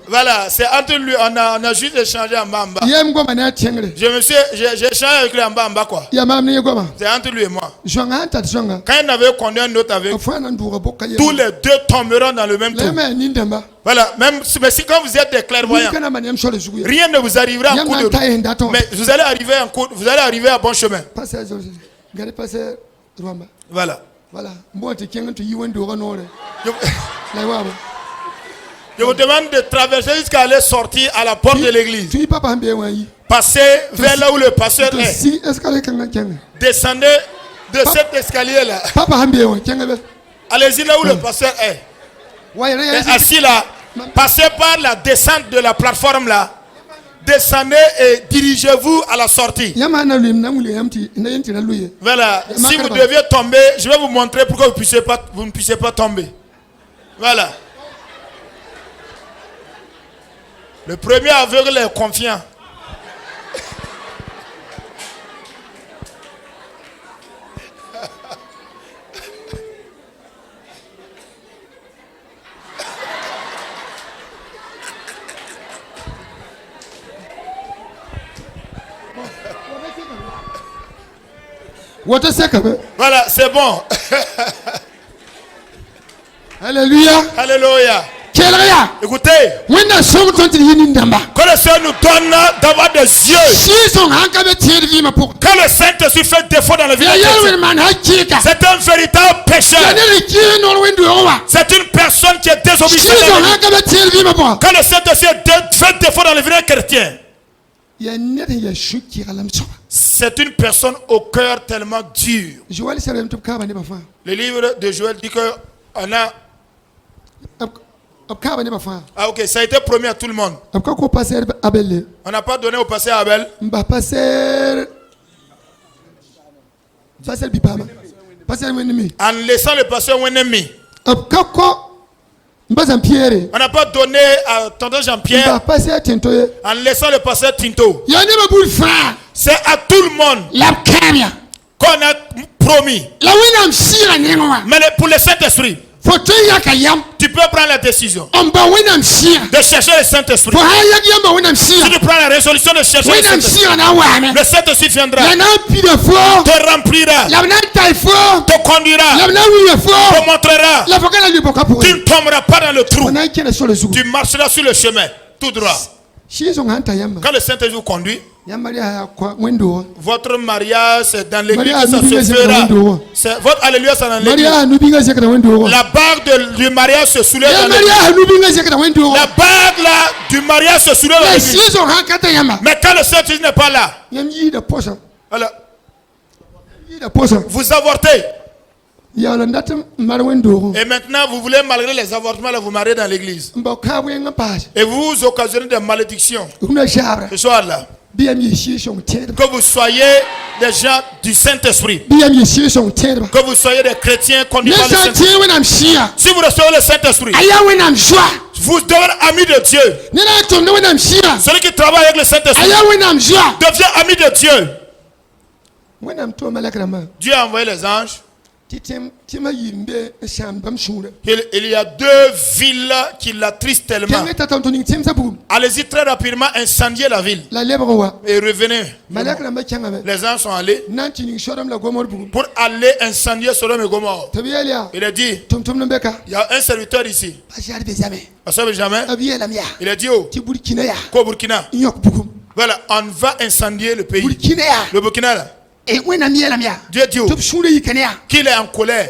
Voilà, c'est entre lui, on a juste échangé en bas. J'ai échangé avec lui en bas quoi. C'est entre lui et moi. Quand il avait conduit un autre avec, tous les deux tomberont dans le même trou. Voilà, même si quand vous êtes des clairvoyants, rien ne vous arrivera en coup de roue. Mais vous allez arriver à bon chemin. Voilà. Voilà. Je vous demande de traverser jusqu'à aller sortir à la porte de l'église. Passez vers là où le pasteur est. Descendez de cet escalier-là. Allez-y là où le pasteur est. Et assis là. Passez par la descente de la plateforme là. Descendez et dirigez-vous à la sortie. Voilà. Si vous deviez tomber, je vais vous montrer pourquoi vous ne puissiez pas tomber. Voilà. Le premier aveugle est confiant. Voilà, c'est bon. Alléluia. Alléluia. Écoutez, que le Seigneur nous donne d'avoir des yeux. Quand le Saint-Esprit fait défaut dans la vie de chrétien, c'est un véritable pécheur. C'est une personne qui est désobéissante. Quand le Saint-Esprit fait défaut dans la vie de chrétien, c'est une personne au cœur tellement dur. Le livre de Joël dit que on a... Ah ok, ça a été promis à tout le monde. On n'a pas donné au pasteur Abel. En laissant le pasteur Wenemi. On n'a pas donné à tonton Jean-Pierre en laissant le pasteur Tinto. C'est à tout le monde qu'on a promis. Mais pour le Saint-Esprit, tu peux prendre la décision de chercher le Saint-Esprit. Si tu prends la résolution de chercher le Saint-Esprit, le Saint-Esprit viendra, te remplira, te conduira, te montrera. Tu ne tomberas pas dans le trou. Tu marcheras sur le chemin, tout droit. Quand le Saint-Esprit vous conduit, votre mariage c'est dans l'église que ça se fera. Votre alléluia c'est dans l'église. La bague du mariage se soulève dans l'église. La bague là du mariage se soulève dans l'église. Mais quand le Saint-Esprit n'est pas là, alors, vous avortez. Et maintenant, vous voulez, malgré les avortements, là, vous marier dans l'église. Et vous occasionnez des malédictions. Ce soir-là, que vous soyez des gens du Saint-Esprit, que vous soyez des chrétiens conduits par le Saint-Esprit. Si vous recevez le Saint-Esprit, vous devenez amis de Dieu. Celui qui travaille avec le Saint-Esprit devient ami de Dieu. Dieu a envoyé les anges. Il y a 2 villes qui l'attristent tellement. Allez-y très rapidement, incendiez la ville. Et revenez. Les anges sont allés pour aller incendier Sodome et Gomorrhe. Il a dit, il y a un serviteur ici. Pasteur Benjamin. Il a dit, qu'au Burkina. Voilà, on va incendier le pays. Le Burkina là. Dieu dit qu'il est en colère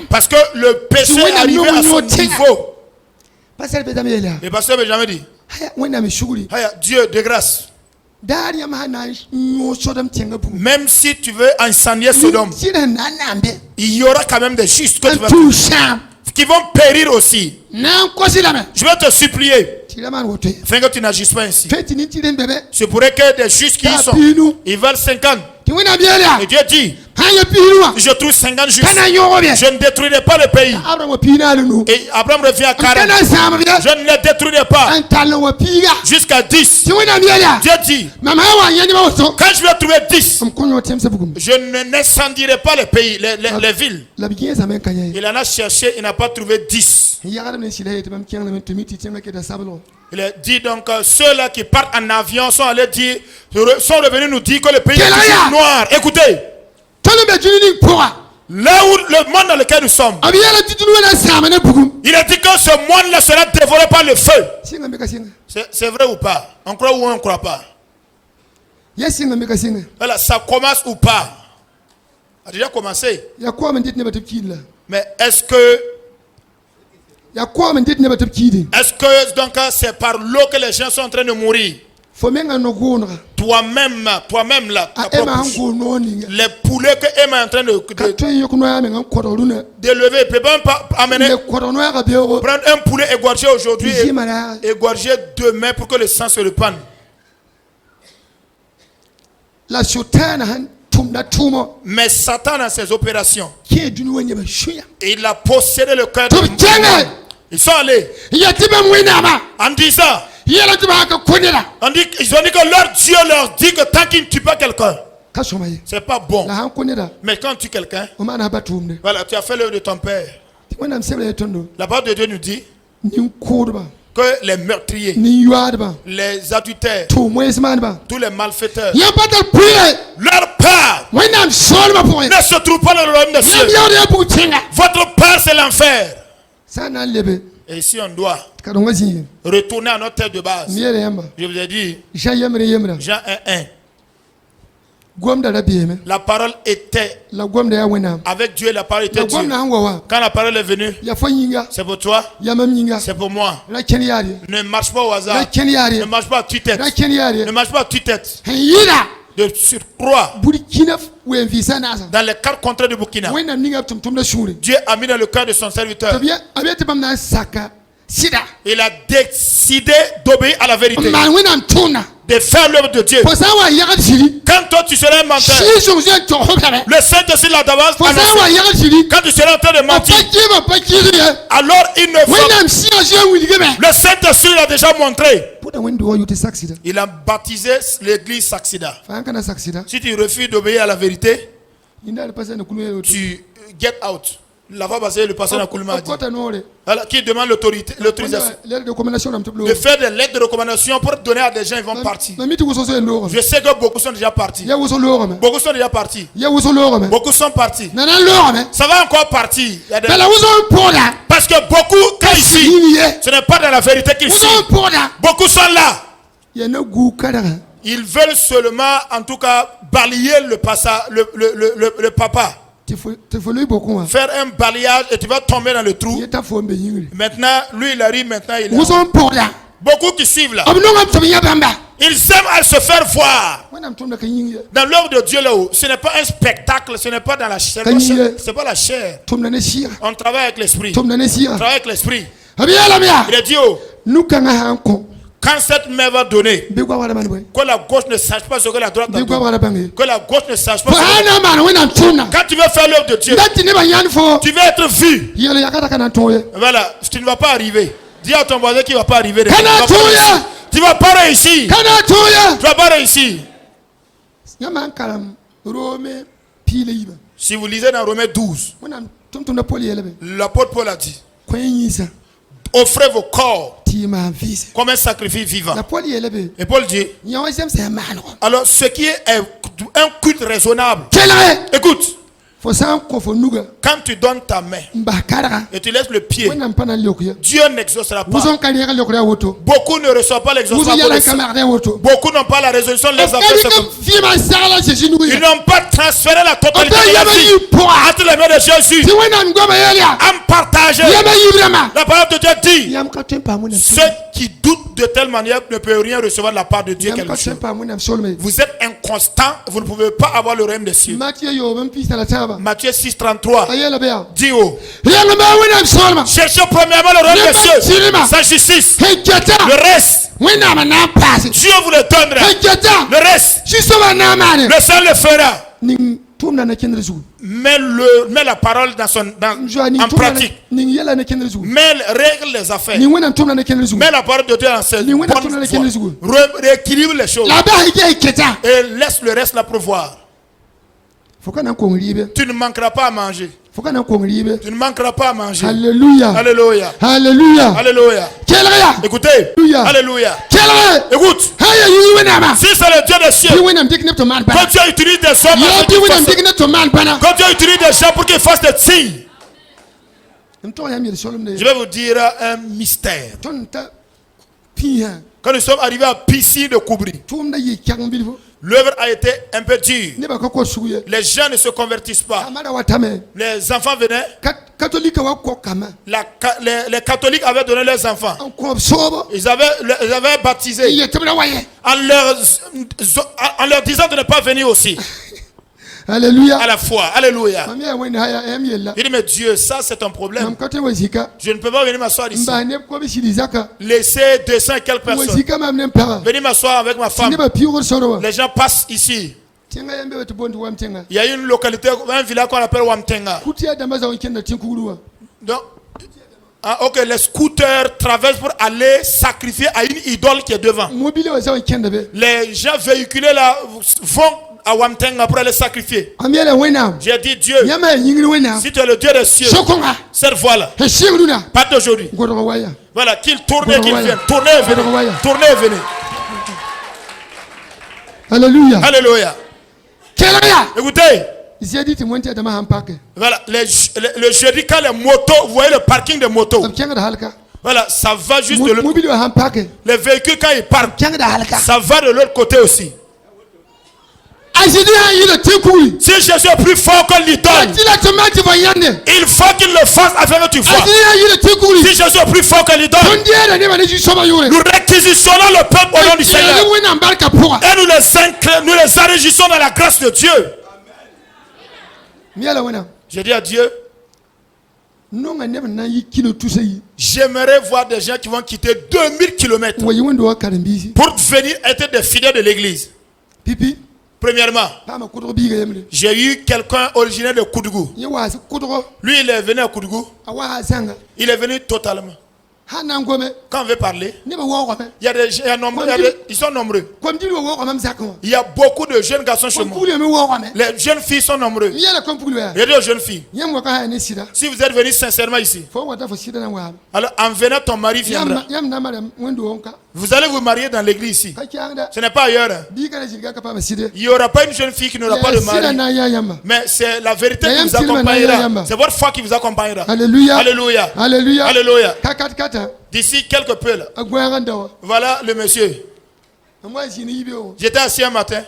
parce que le péché est arrivé à son niveau. Et pasteur Benjamin dit, Dieu de grâce, même si tu veux incendier Sodome, il y aura quand même des justes que tu vas qui vont périr aussi. Je vais te supplier, afin que tu n'agisses pas ainsi. C'est pour que des justes qui y sont, ils valent 50. Et Dieu dit, je trouve 50 justes, je ne détruirai pas le pays. Et Abraham revient à 40. Je ne les détruirai pas jusqu'à 10. Dieu dit, quand je vais trouver 10, je n'incendierai pas le pays, les villes. Il en a cherché, il n'a pas trouvé 10. Il a dit donc, ceux-là qui partent en avion sont allés dire, sont revenus nous dire que le pays est toujours noir. Écoutez, là où le monde dans lequel nous sommes, il a dit que ce monde-là sera dévoré par le feu. C'est vrai ou pas? On croit ou on ne croit pas? Voilà, ça commence ou pas? A déjà commencé. Mais est-ce que donc c'est par l'eau que les gens sont en train de mourir? Toi-même là, les poulets que Emma est en train d'élever, il ne peut même pas amener, prendre un poulet égorgé aujourd'hui et égorgé demain pour que le sang se répande. Mais Satan dans ses opérations, il a possédé le cœur de monde. Ils sont allés en disant, ils ont dit que leur Dieu leur dit que tant qu'il ne tue pas quelqu'un, c'est pas bon. Mais quand tu tues quelqu'un, voilà, tu as fait l'œuvre de ton père. La parole de Dieu nous dit que les meurtriers, les adultères, tous les malfaiteurs, leur part ne se trouve pas dans le royaume des cieux. Votre part c'est l'enfer. Et si on doit retourner à notre terre de base, je vous ai dit, Jean 1:1. La parole était avec Dieu, la parole était Dieu. Quand la parole est venue, c'est pour toi, c'est pour moi. Ne marche pas au hasard, ne marche pas à tue-tête, ne marche pas à tue-tête. De surcroît, dans les 4 contrées de Burkina, Dieu a mis dans le cœur de son serviteur Il a décidé d'obéir à la vérité, de faire l'œuvre de Dieu. Quand toi tu seras un menteur, le Saint-Esprit l'a d'avance annoncé. Quand tu seras en train de mentir, alors il ne faut. Le Saint-Esprit l'a déjà montré. Il a baptisé l'église Saxida. Si tu refuses d'obéir à la vérité, tu get out. La fois passée, le pasteur Nakoulma a dit qui demande l'autorisation de faire des lettres de recommandation pour donner à des gens, ils vont partir. Je sais que beaucoup sont déjà partis. Beaucoup sont déjà partis. Beaucoup sont partis. Ça va encore partir. Parce que beaucoup, quand ici, ce n'est pas dans la vérité qu'ils suivent. Beaucoup sont là. Ils veulent seulement, en tout cas, balayer le papa. Faire un balayage et tu vas tomber dans le trou. Maintenant, lui il arrive, maintenant il est. Beaucoup qui suivent là. Ils aiment à se faire voir. Dans l'œuvre de Dieu là-haut, ce n'est pas un spectacle, ce n'est pas dans la chair. C'est pas la chair. On travaille avec l'esprit. On travaille avec l'esprit. Il a dit quand cette main va donner, que la gauche ne sache pas ce que la droite a donné. Que la gauche ne sache pas ce que quand tu veux faire l'œuvre de Dieu, tu veux être vu. Voilà, tu ne vas pas arriver. Dis à ton voisin qu'il ne va pas arriver. Tu ne vas pas réussir. Tu ne vas pas réussir. Si vous lisez dans Romains 12, l'apôtre Paul a dit: offrez vos corps comme un sacrifice vivant. Et Paul dit: alors ce qui est un culte raisonnable, écoute, quand tu donnes ta main et tu laisses le pied, Dieu n'exaucera pas. Beaucoup ne reçoivent pas l'exaucement. Beaucoup n'ont pas la résolution de leurs affaires. Ils n'ont pas transféré la totalité de la vie entre les mains de Jésus. En partager. La parole de Dieu dit: ceux qui doutent de telle manière ne peuvent rien recevoir de la part de Dieu. Vous êtes inconstant, vous ne pouvez pas avoir le règne des cieux. Matthieu 6:33 dit: cherchez premièrement le règne des cieux, sa justice. Le reste, Dieu vous le donnera. Le reste, le Seigneur le fera. Mets la parole en pratique. Règle les affaires. Mets la parole de Dieu en scène. Rééquilibre les choses. Et laisse le reste la pouvoir. Tu ne manqueras pas à manger. Tu ne manqueras pas à manger. Alléluia. Alléluia. Alléluia. Alléluia. Écoutez. Alléluia. Écoute. Si c'est le Dieu des cieux, quand Dieu utilise des hommes, quand Dieu utilise des gens pour qu'ils fassent des signes, je vais vous dire un mystère. Quand nous sommes arrivés à Piscine de Koubri, l'œuvre a été un peu dure. Les gens ne se convertissent pas. Les enfants venaient. Les catholiques avaient donné leurs enfants. Ils avaient baptisé en leur disant de ne pas venir aussi. Alléluia. À la foi. Alléluia. Il dit: mais Dieu, ça c'est un problème. Je ne peux pas venir m'asseoir ici. Laissez 200 et quelques personnes. Venez m'asseoir avec ma femme. Les gens passent ici. Il y a une localité, un village qu'on appelle Wamtenga. Donc, ok, les scooters traversent pour aller sacrifier à une idole qui est devant. Les gens véhiculés là vont à Wamtenga pour aller sacrifier. J'ai dit: Dieu, si tu es le Dieu des cieux, cette voie-là, pas d'aujourd'hui. Voilà, qu'il tourne et qu'il vienne. Tournez et venez. Tournez et venez. Alléluia. Alléluia. Écoutez. Voilà, le jeudi quand les motos, vous voyez le parking des motos. Voilà, ça va juste de l'autre côté. Les véhicules quand ils partent, ça va de l'autre côté aussi. Si Jésus est plus fort que l'idole, il faut qu'il le fasse afin que tu fasses. Si Jésus est plus fort que l'idole, nous réquisitionnons le peuple au nom du Seigneur. Et nous les enrichissons dans la grâce de Dieu. J'ai dit à Dieu: J'aimerais voir des gens qui vont quitter 2000 km pour venir être des fidèles de l'église. Premièrement, j'ai eu quelqu'un originaire de Koudougou. Lui, il est venu à Koudougou. Il est venu totalement. Quand on veut parler, il y a des gens, ils sont nombreux. Il y a beaucoup de jeunes garçons chez moi. Les jeunes filles sont nombreux. Il y a des jeunes filles. Si vous êtes venus sincèrement ici, alors en venant, ton mari viendra. Vous allez vous marier dans l'église ici. Ce n'est pas ailleurs. Il n'y aura pas une jeune fille qui n'aura pas de mari. Mais c'est la vérité qui vous accompagnera. C'est votre foi qui vous accompagnera. Alléluia. Alléluia. Alléluia. Alléluia. D'ici quelque peu là. Voilà le monsieur. J'étais assis un matin.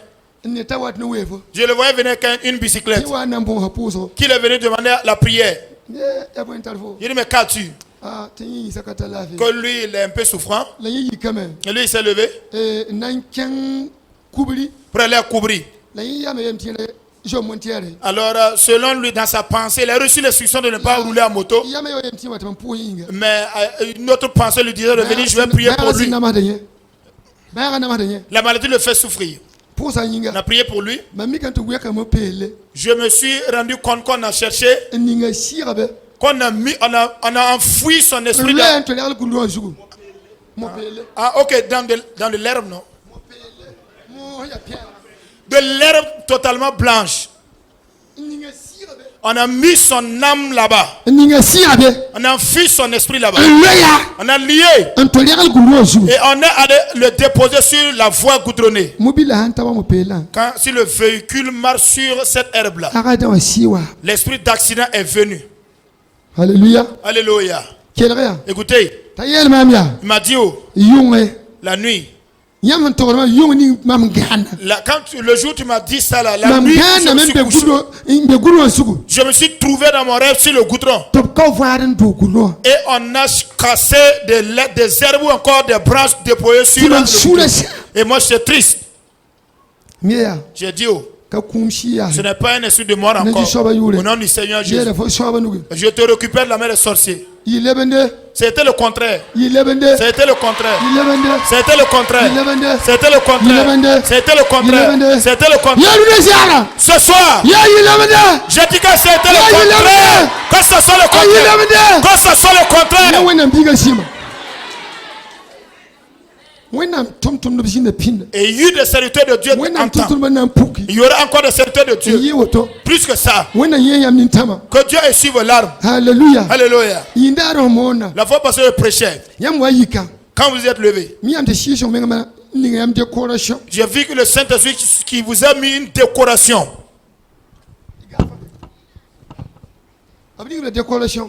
Je le voyais venir avec une bicyclette. Qu'il est venu demander la prière. Je dis, mais qu'as-tu? Que lui, il est un peu souffrant. Et lui, il s'est levé. Pour aller à couvrir. Alors, selon lui, dans sa pensée, il a reçu l'instruction de ne pas rouler à moto. Mais une autre pensée lui disait de venir, je vais prier pour lui. La maladie le fait souffrir. On a prié pour lui. Je me suis rendu compte qu'on a cherché, qu'on a mis, on a enfoui son esprit dans de l'herbe, non? De l'herbe totalement blanche. On a mis son âme là-bas. On a enfui son esprit là-bas. On a lié. Et on est allé le déposer sur la voie goudronnée. Si le véhicule marche sur cette herbe-là, l'esprit d'accident est venu. Alléluia. Alléluia. Écoutez, il m'a dit la nuit. Quand le jour où tu m'as dit ça là, la nuit, je me suis trouvé dans mon rêve sur le goudron. Et on a cassé des herbes ou encore des branches déployées sur le goudron. Et moi j'étais triste. J'ai dit ce n'est pas un esprit de mort encore. Au nom du Seigneur Jésus. Je te récupère de la main des sorciers. C'était le contraire. C'était le contraire. C'était le contraire. C'était le contraire. C'était le contraire. C'était le contraire. Ce soir, j'ai dit que c'était le contraire. Que ce soit le contraire. Que ce soit le contraire. Et il y a eu des serviteurs de Dieu en temps. Il y aura encore des serviteurs de Dieu. Plus que ça. Que Dieu essuie vos larmes. Alléluia. Alléluia. La fois passée, je prêchais. Quand vous êtes levé, j'ai vu que le Saint-Esprit qui vous a mis une décoration.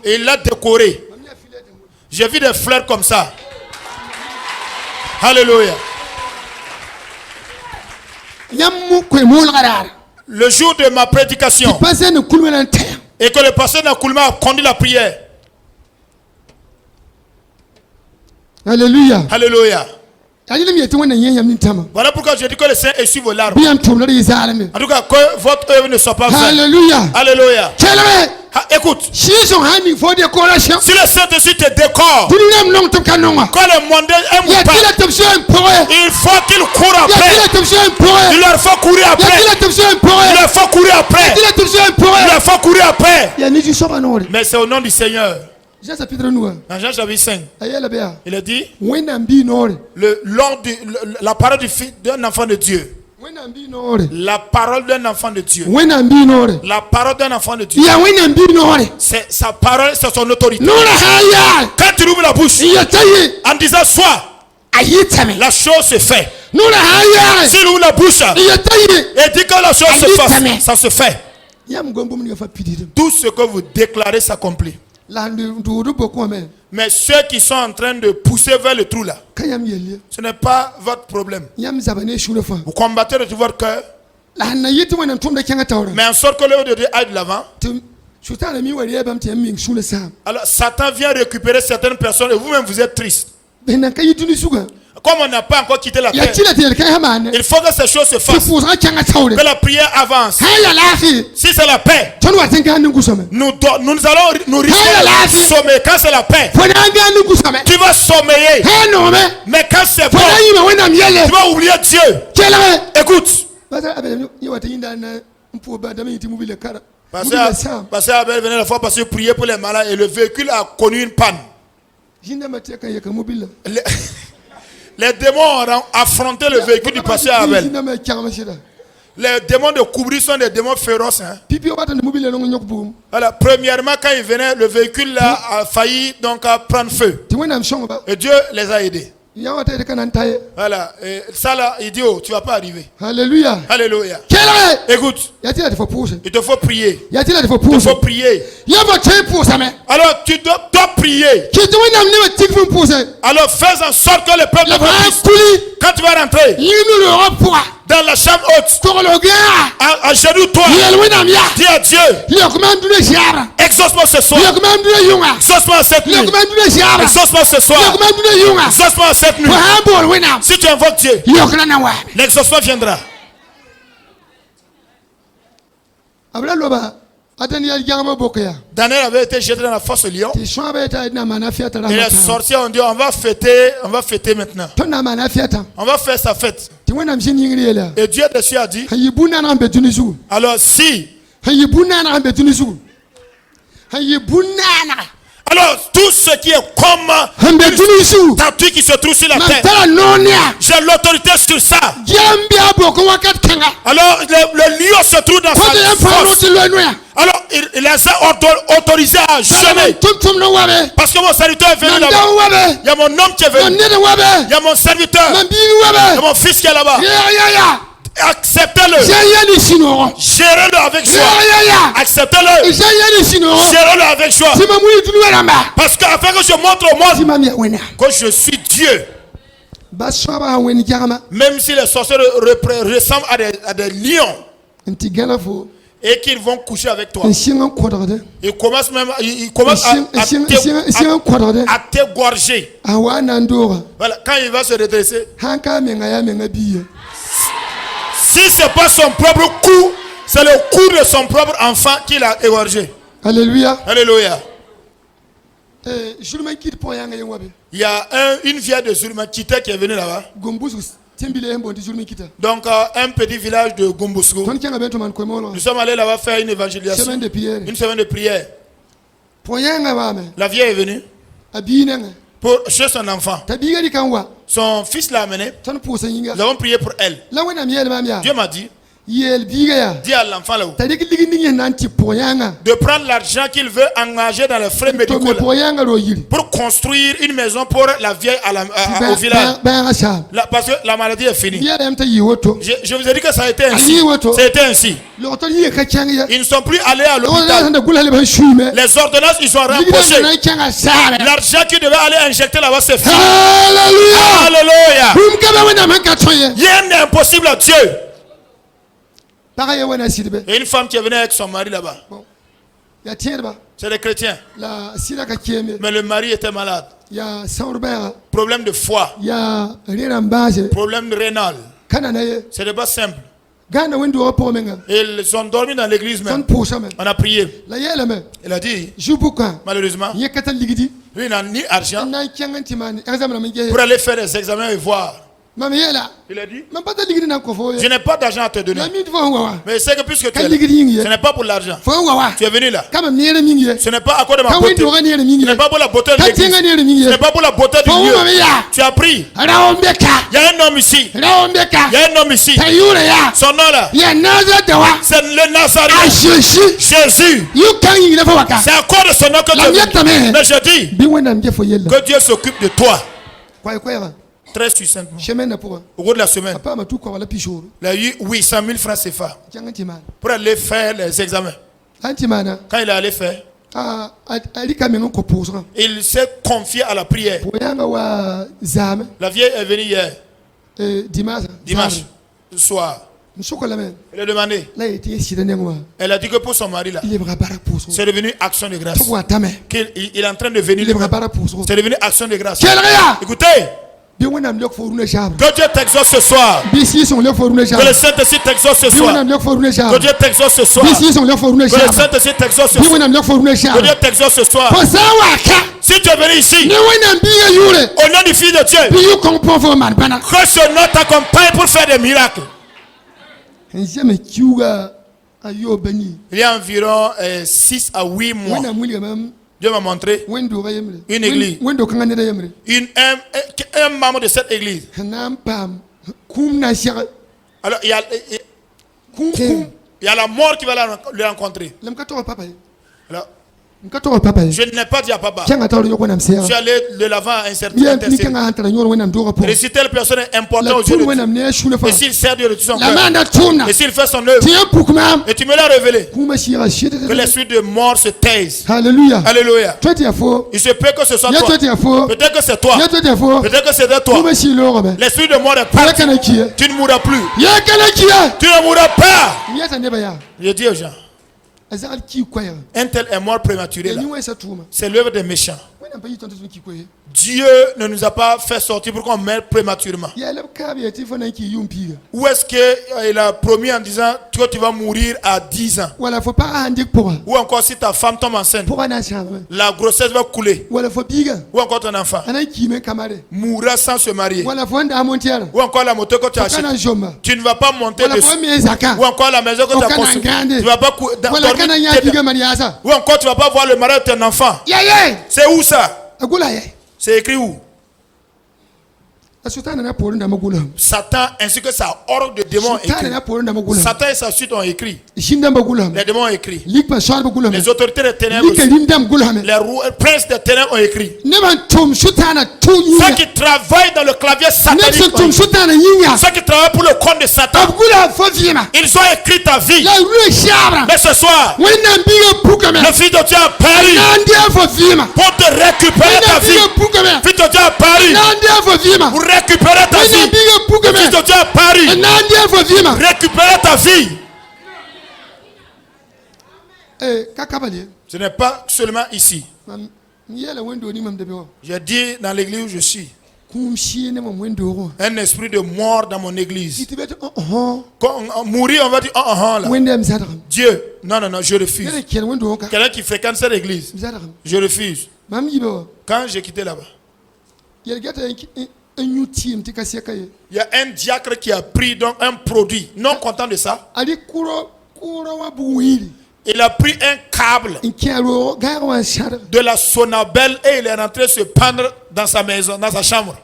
Et il l'a décoré. J'ai vu des fleurs comme ça. Alléluia. Le jour de ma prédication, et que le pasteur Nakoulma a conduit la prière. Alléluia. Alléluia. Voilà pourquoi je dis que le Saint essuie vos larmes. En tout cas, que votre œuvre ne soit pas vaine. Alléluia. Alléluia. Écoute, si le Saint-Esprit te décore, quand le monde aime ou pas, il faut qu'il court après. Il leur faut courir après. Il leur faut courir après. Il leur faut courir après. Mais c'est au nom du Seigneur. Dans Jean chapitre 5, il a dit la parole du fils d'un enfant de Dieu. La parole d'un enfant de Dieu. La parole d'un enfant de Dieu. C'est sa parole, c'est son autorité. Quand tu ouvres la bouche en disant soit, la chose se fait. S'il ouvre la bouche et dit que la chose se fait, ça se fait. Tout ce que vous déclarez s'accomplit. Mais ceux qui sont en train de pousser vers le trou là, ce n'est pas votre problème. Vous combattez de tout votre cœur. Mais en sorte que le de Dieu aille de l'avant. Alors Satan vient récupérer certaines personnes et vous-même vous êtes triste. Comme on n'a pas encore quitté la ya terre, tila tila kai hamane il faut que ces choses se ti fassent. pusanga changa tsaure Que la prière avance. haya lafi Si c'est la paix, ton wa tenga nungu some nous allons nous risquer Hey, de sommeiller. Quand c'est la paix, fonanga nungu some tu vas sommeiller. he no me Mais quand c'est bon, fona yima wena miele tu vas oublier Dieu. kele Écoute. bata abele ni wata yinda na mpo ba dama yiti mubile kara Parce que Abel venait la fois parce que prier pour les malades et le véhicule a connu une panne. jinda mateka yeka mubile Les démons ont affronté le véhicule du pasteur Abel. jinda ma chama shida Les démons de couvrir sont des démons féroces. Hein. pipi wata ne mubile no nyok bum Voilà, premièrement, quand ils venaient, le véhicule là a failli donc à prendre feu. ti wena mshongo ba Et Dieu les a aidés. ya wata ide kana ntaye Voilà, et ça là, il dit, oh, tu vas pas arriver. haleluya Alléluia. kele Écoute, ya tila defo puse il te faut prier. ya tila defo Il te puse faut prier. ya ba te puse me Alors, tu dois prier. ki ti wena ne tik fun puse Alors, fais en sorte que le peuple la ba réussisse. kuli Quand tu vas rentrer yinu le repoi dans la chambre haute, ko lo ga à genoux, toi, yel wena miya dis à Dieu, yo kuma ndule shara exauce-moi ce soir. yo kuma ndule yunga Exauce-moi cette yo nuit. kuma ndule shara Exauce-moi ce yo soir. kuma ndule yunga Exauce-moi cette nuit. ko hambol wena Si tu invoques Dieu, yo kana na wa l'exaucement viendra. abla loba atani ya jama bokoya Daniel avait été jeté dans la fosse au lion. ti shwabe ta na mana fiata la Il est sorti, on dit on va fêter maintenant. to na mana fiata On va faire sa fête. ti wena mshin yingri la Et Dieu dessus a dit, hayibuna na mbe tunisu alors si, hayibuna na mbe tunisu hayibuna na alors tout ce qui est comme mbe tunisu statue qui se trouve sur la terre, mantala nonia j'ai l'autorité sur ça. jambia boko wakat kanga Alors le lion se trouve dans ko de sa faro fosse. ti lo noya Alors il les a autorisés à jeûner. tum no wabe Parce que mon serviteur est venu manda là-bas. wabe Il y a mon homme qui est venu. nede wabe Il y a mon serviteur. mambi Il y a wabe mon fils qui est là-bas. ya Acceptez-le. jayani sinoro Gérez-le avec joie. ya Acceptez-le. jayani sinoro Gérez-le avec joie. sima mui tunu wala mba Parce qu'afin que je montre au monde sima mi wena que je suis Dieu. baswaba weni jama Même si les sorciers ressemblent à des lions nti gana fo et qu'ils vont coucher avec toi. nsinga kodode Ils commencent même nsinga kodode à t'égorger. awana ndora Voilà, quand il va se redresser, hanka menga ya menga biye si ce n'est pas son propre coup, c'est le coup de son propre enfant qu'il a égorgé. alléluia Alléluia. julma kit po yanga yengwabe Il y a une vieille de Zulmakita qui est venue là-bas. gombusu tembile embo ndi julma kita Donc, un petit village de Gumbusku. ton kenga bento man ko molo Nous sommes allés là-bas faire une évangélisation. semaine de prière Une semaine de prière. po yanga bame La vieille est venue abinanga pour chez son enfant. tabiga di kanwa Son fils l'a amené. ton po sayinga Nous avons prié pour elle. la wena miel mamia Dieu m'a dit, yel biga ya dis à l'enfant là-haut, tadiki ligi ningi nanti po yanga de prendre l'argent qu'il veut engager dans les frais to médicaux me là, po yanga ro yiri pour construire une maison pour la vieille au village. ba sa Parce que la maladie est finie. biya dem ta yiwoto Je vous ai dit que ça a été ainsi. Yiwoto. Ça a été ainsi. lo to yi ka changa Ils ne sont plus allés à o l'hôpital. da gulale ba shume Les ordonnances, ils sont ligi rempochés. na changa sare L'argent qui devait aller injecter là-bas, c'est fini. hallelujah Alléluia. bum ka ba wena man ka toye Rien n'est impossible à Dieu. para ye wena sidbe Et une femme qui est venue avec son mari là-bas. ya tierba C'est des chrétiens. la sila ka kieme Mais le mari était malade. ya saurba Problème de foie. ya rira mbase Problème rénal. kana na ye Ce n'est pas simple. ganda wendo wa po menga Et ils ont dormi dans l'église ton même. posa men On a prié. la yele me Il a dit, jubuka malheureusement, ye kata ligidi lui il n'a ni argent na changa timani examen na pour aller faire des examens et voir. mama yela Il a dit, man pata ligidi na ko fo je ye n'ai pas d'argent à te donner. na mi fo ngwa Mais c'est que puisque tu ka es là, ligidi yingi ce n'est pas pour l'argent. fo ngwa Tu es venu là. kama miere mingi ye Ce n'est pas à cause de ma ka beauté. wendo ga niere Ce mingi n'est pas pour la beauté de ka l'église. tenga niere mingi Ce n'est pas pour la beauté du fo lieu. ngwa ya Tu as pris. raombeka Il y a un homme ici. raombeka Il y a un homme ici. tayure ya Son nom là, ya naza dawa c'est le Nazaréen. asheshi Jésus. you kan yingi na fo waka C'est à cause de son nom que La tu es miette, venu. mais- Mais je dis bi wena mje fo yella que Dieu s'occupe de toi. kwa kwa Très succinctement. chemin na pour Au cours de la semaine, apa ma tu ko wala pishoro il a eu 800 000 francs CFA changa timani pour aller faire les examens. antimana Quand il est allé faire, ali kamenga ko posra il s'est confié à la prière. boyanga wa zame La vieille est venue hier, dimanche soir. nsokola men Elle a demandé. la yeti sida nengwa Elle a dit que pour son mari là, il est bara poso c'est devenu action de grâce. to wa tame Il est en train de venir. il est bara poso C'est devenu action de grâce. kelaya Écoutez, Que Dieu t'exauce ce soir. Que le Saint-Esprit t'exauce ce soir. Que Dieu t'exauce ce soir. Que le Saint-Esprit t'exauce ce soir. Que Dieu t'exauce ce soir. Si tu es venu ici, au nom du Fils de Dieu, que ce nom t'accompagne pour faire des miracles. Il y a environ 6 à 8 mois, Dieu m'a montré une église, un membre de cette église. Alors il y a la mort qui va le rencontrer. Alors, je n'ai pas dit à papa. Je suis allé de l'avant à un certain intercession. Réciter les personnes importantes aux yeux de Dieu. Et s'il sert Dieu de tout son cœur, et s'il fait son œuvre, et tu me l'as révélé, que l'esprit de mort se taise. Alléluia. Alléluia. Il se peut que ce soit toi. Peut-être que c'est toi. Peut-être que c'est de toi. L'esprit de mort est parti. Tu ne mourras plus. Tu ne mourras pas. Je dis aux gens, un tel est mort prématuré là. C'est l'œuvre des méchants. Dieu ne nous a pas fait sortir pour qu'on meure prématurément. Où est-ce qu'il a promis en disant que tu vas mourir à 10 ans? Ou encore si ta femme tombe enceinte, la grossesse va couler. Ou encore ton enfant mourra sans se marier. Ou encore la moto que tu as achetée, tu ne vas pas monter dessus. Ou encore la maison que tu as construite, tu ne vas pas dormir dedans. Ou encore tu ne vas pas voir le mariage de ton enfant. C'est où ça? C'est écrit où? Satan ainsi que sa horde de démons écrit. Satan et sa suite ont écrit. Les démons ont écrit. Les autorités des ténèbres aussi. Les princes des ténèbres ont écrit. Ceux qui travaillent dans le clavier satanique, ceux qui travaillent pour le compte de Satan, ils ont écrit ta vie. Mais ce soir, le Fils de Dieu a pari pour te récupérer ta vie. Le Fils de Dieu a pari pour récupérer ta vie. Le Fils de Dieu a pari. Récupérer ta vie. Ce n'est pas seulement ici. J'ai dit dans l'église où je suis, un esprit de mort dans mon église. Quand on mourir, on va dire là. Dieu, non, je refuse. Quelqu'un qui fréquente cette église, je refuse. Quand j'ai quitté là-bas, il y a un diacre qui a pris donc un produit, non content de ça. Il a pris un câble de la Sonabel et il est rentré se pendre dans sa maison, dans sa chambre.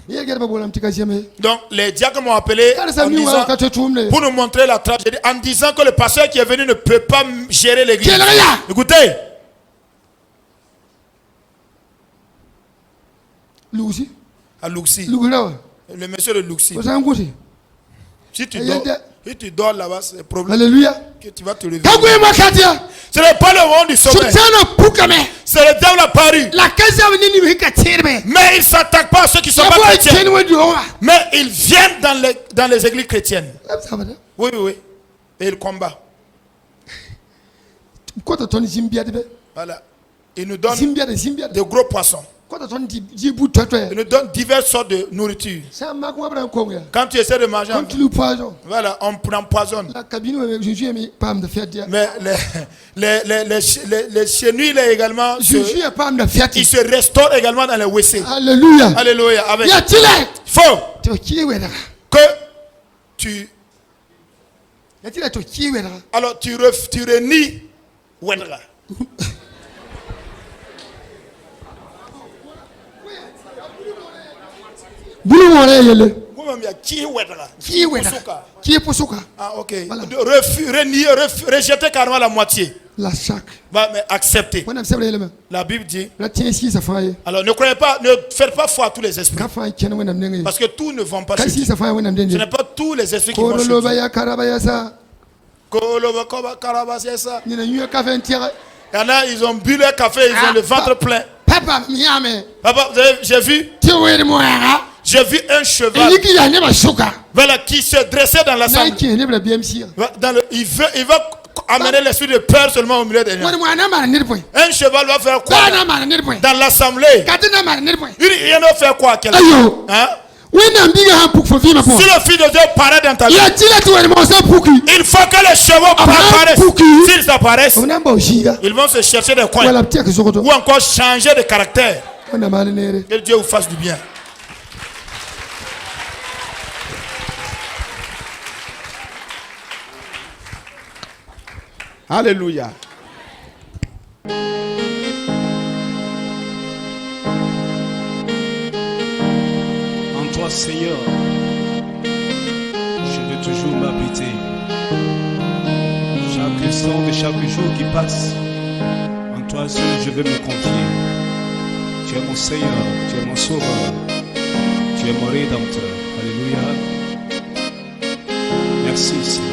Donc les diacres m'ont appelé en disant, pour nous montrer la tragédie, en disant que le pasteur qui est venu ne peut pas gérer l'église. Écoutez. À Luxi. Le monsieur de Luxi. Si tu dors là-bas, c'est un problème. Alléluia. Que tu vas te lever. Ce n'est pas le moment du sommeil. C'est le diable à Paris. Mais il ne s'attaque pas à ceux qui ne sont pas chrétiens. Mais ils viennent dans les églises chrétiennes. Oui. Et ils combattent. Voilà. Ils nous donnent de gros poissons. Il nous donne diverses sortes de nourriture. Quand tu essaies de manger, voilà, on empoisonne. Mais les chenilles là également, ils se restaurent également dans les WC. Alléluia. Alléluia. Avec faut que tu alors tu renies Wendra. Ah, ok. Voilà. Rejeter carrément la moitié. La chaque. Mais accepter. La Bible dit. Alors ne croyez pas, ne faites pas foi à tous les esprits. Parce que tous ne vont pas chez Dieu. Ce n'est pas tous les esprits qui vont chez Dieu. Il y en a, ils ont bu leur café, ils ont le ventre plein. Papa, j'ai vu. J'ai vu un cheval voilà, qui se dressait dans l'assemblée. Il va amener l'esprit de peur seulement au milieu des gens. Un cheval va faire quoi dans l'assemblée? Une hyène va faire quoi à quelqu'un? Hein? Si le Fils de Dieu paraît dans ta vie, il faut que les chevaux apparaissent. S'ils apparaissent, ils vont se chercher des coins ou encore changer de caractère. Que Dieu vous fasse du bien. Alléluia. En toi, Seigneur, je veux toujours m'habiter. Chaque instant de chaque jour qui passe, en toi seul je veux me confier. Tu es mon Seigneur, tu es mon Sauveur, tu es mon Rédempteur. Alléluia. Merci, Seigneur.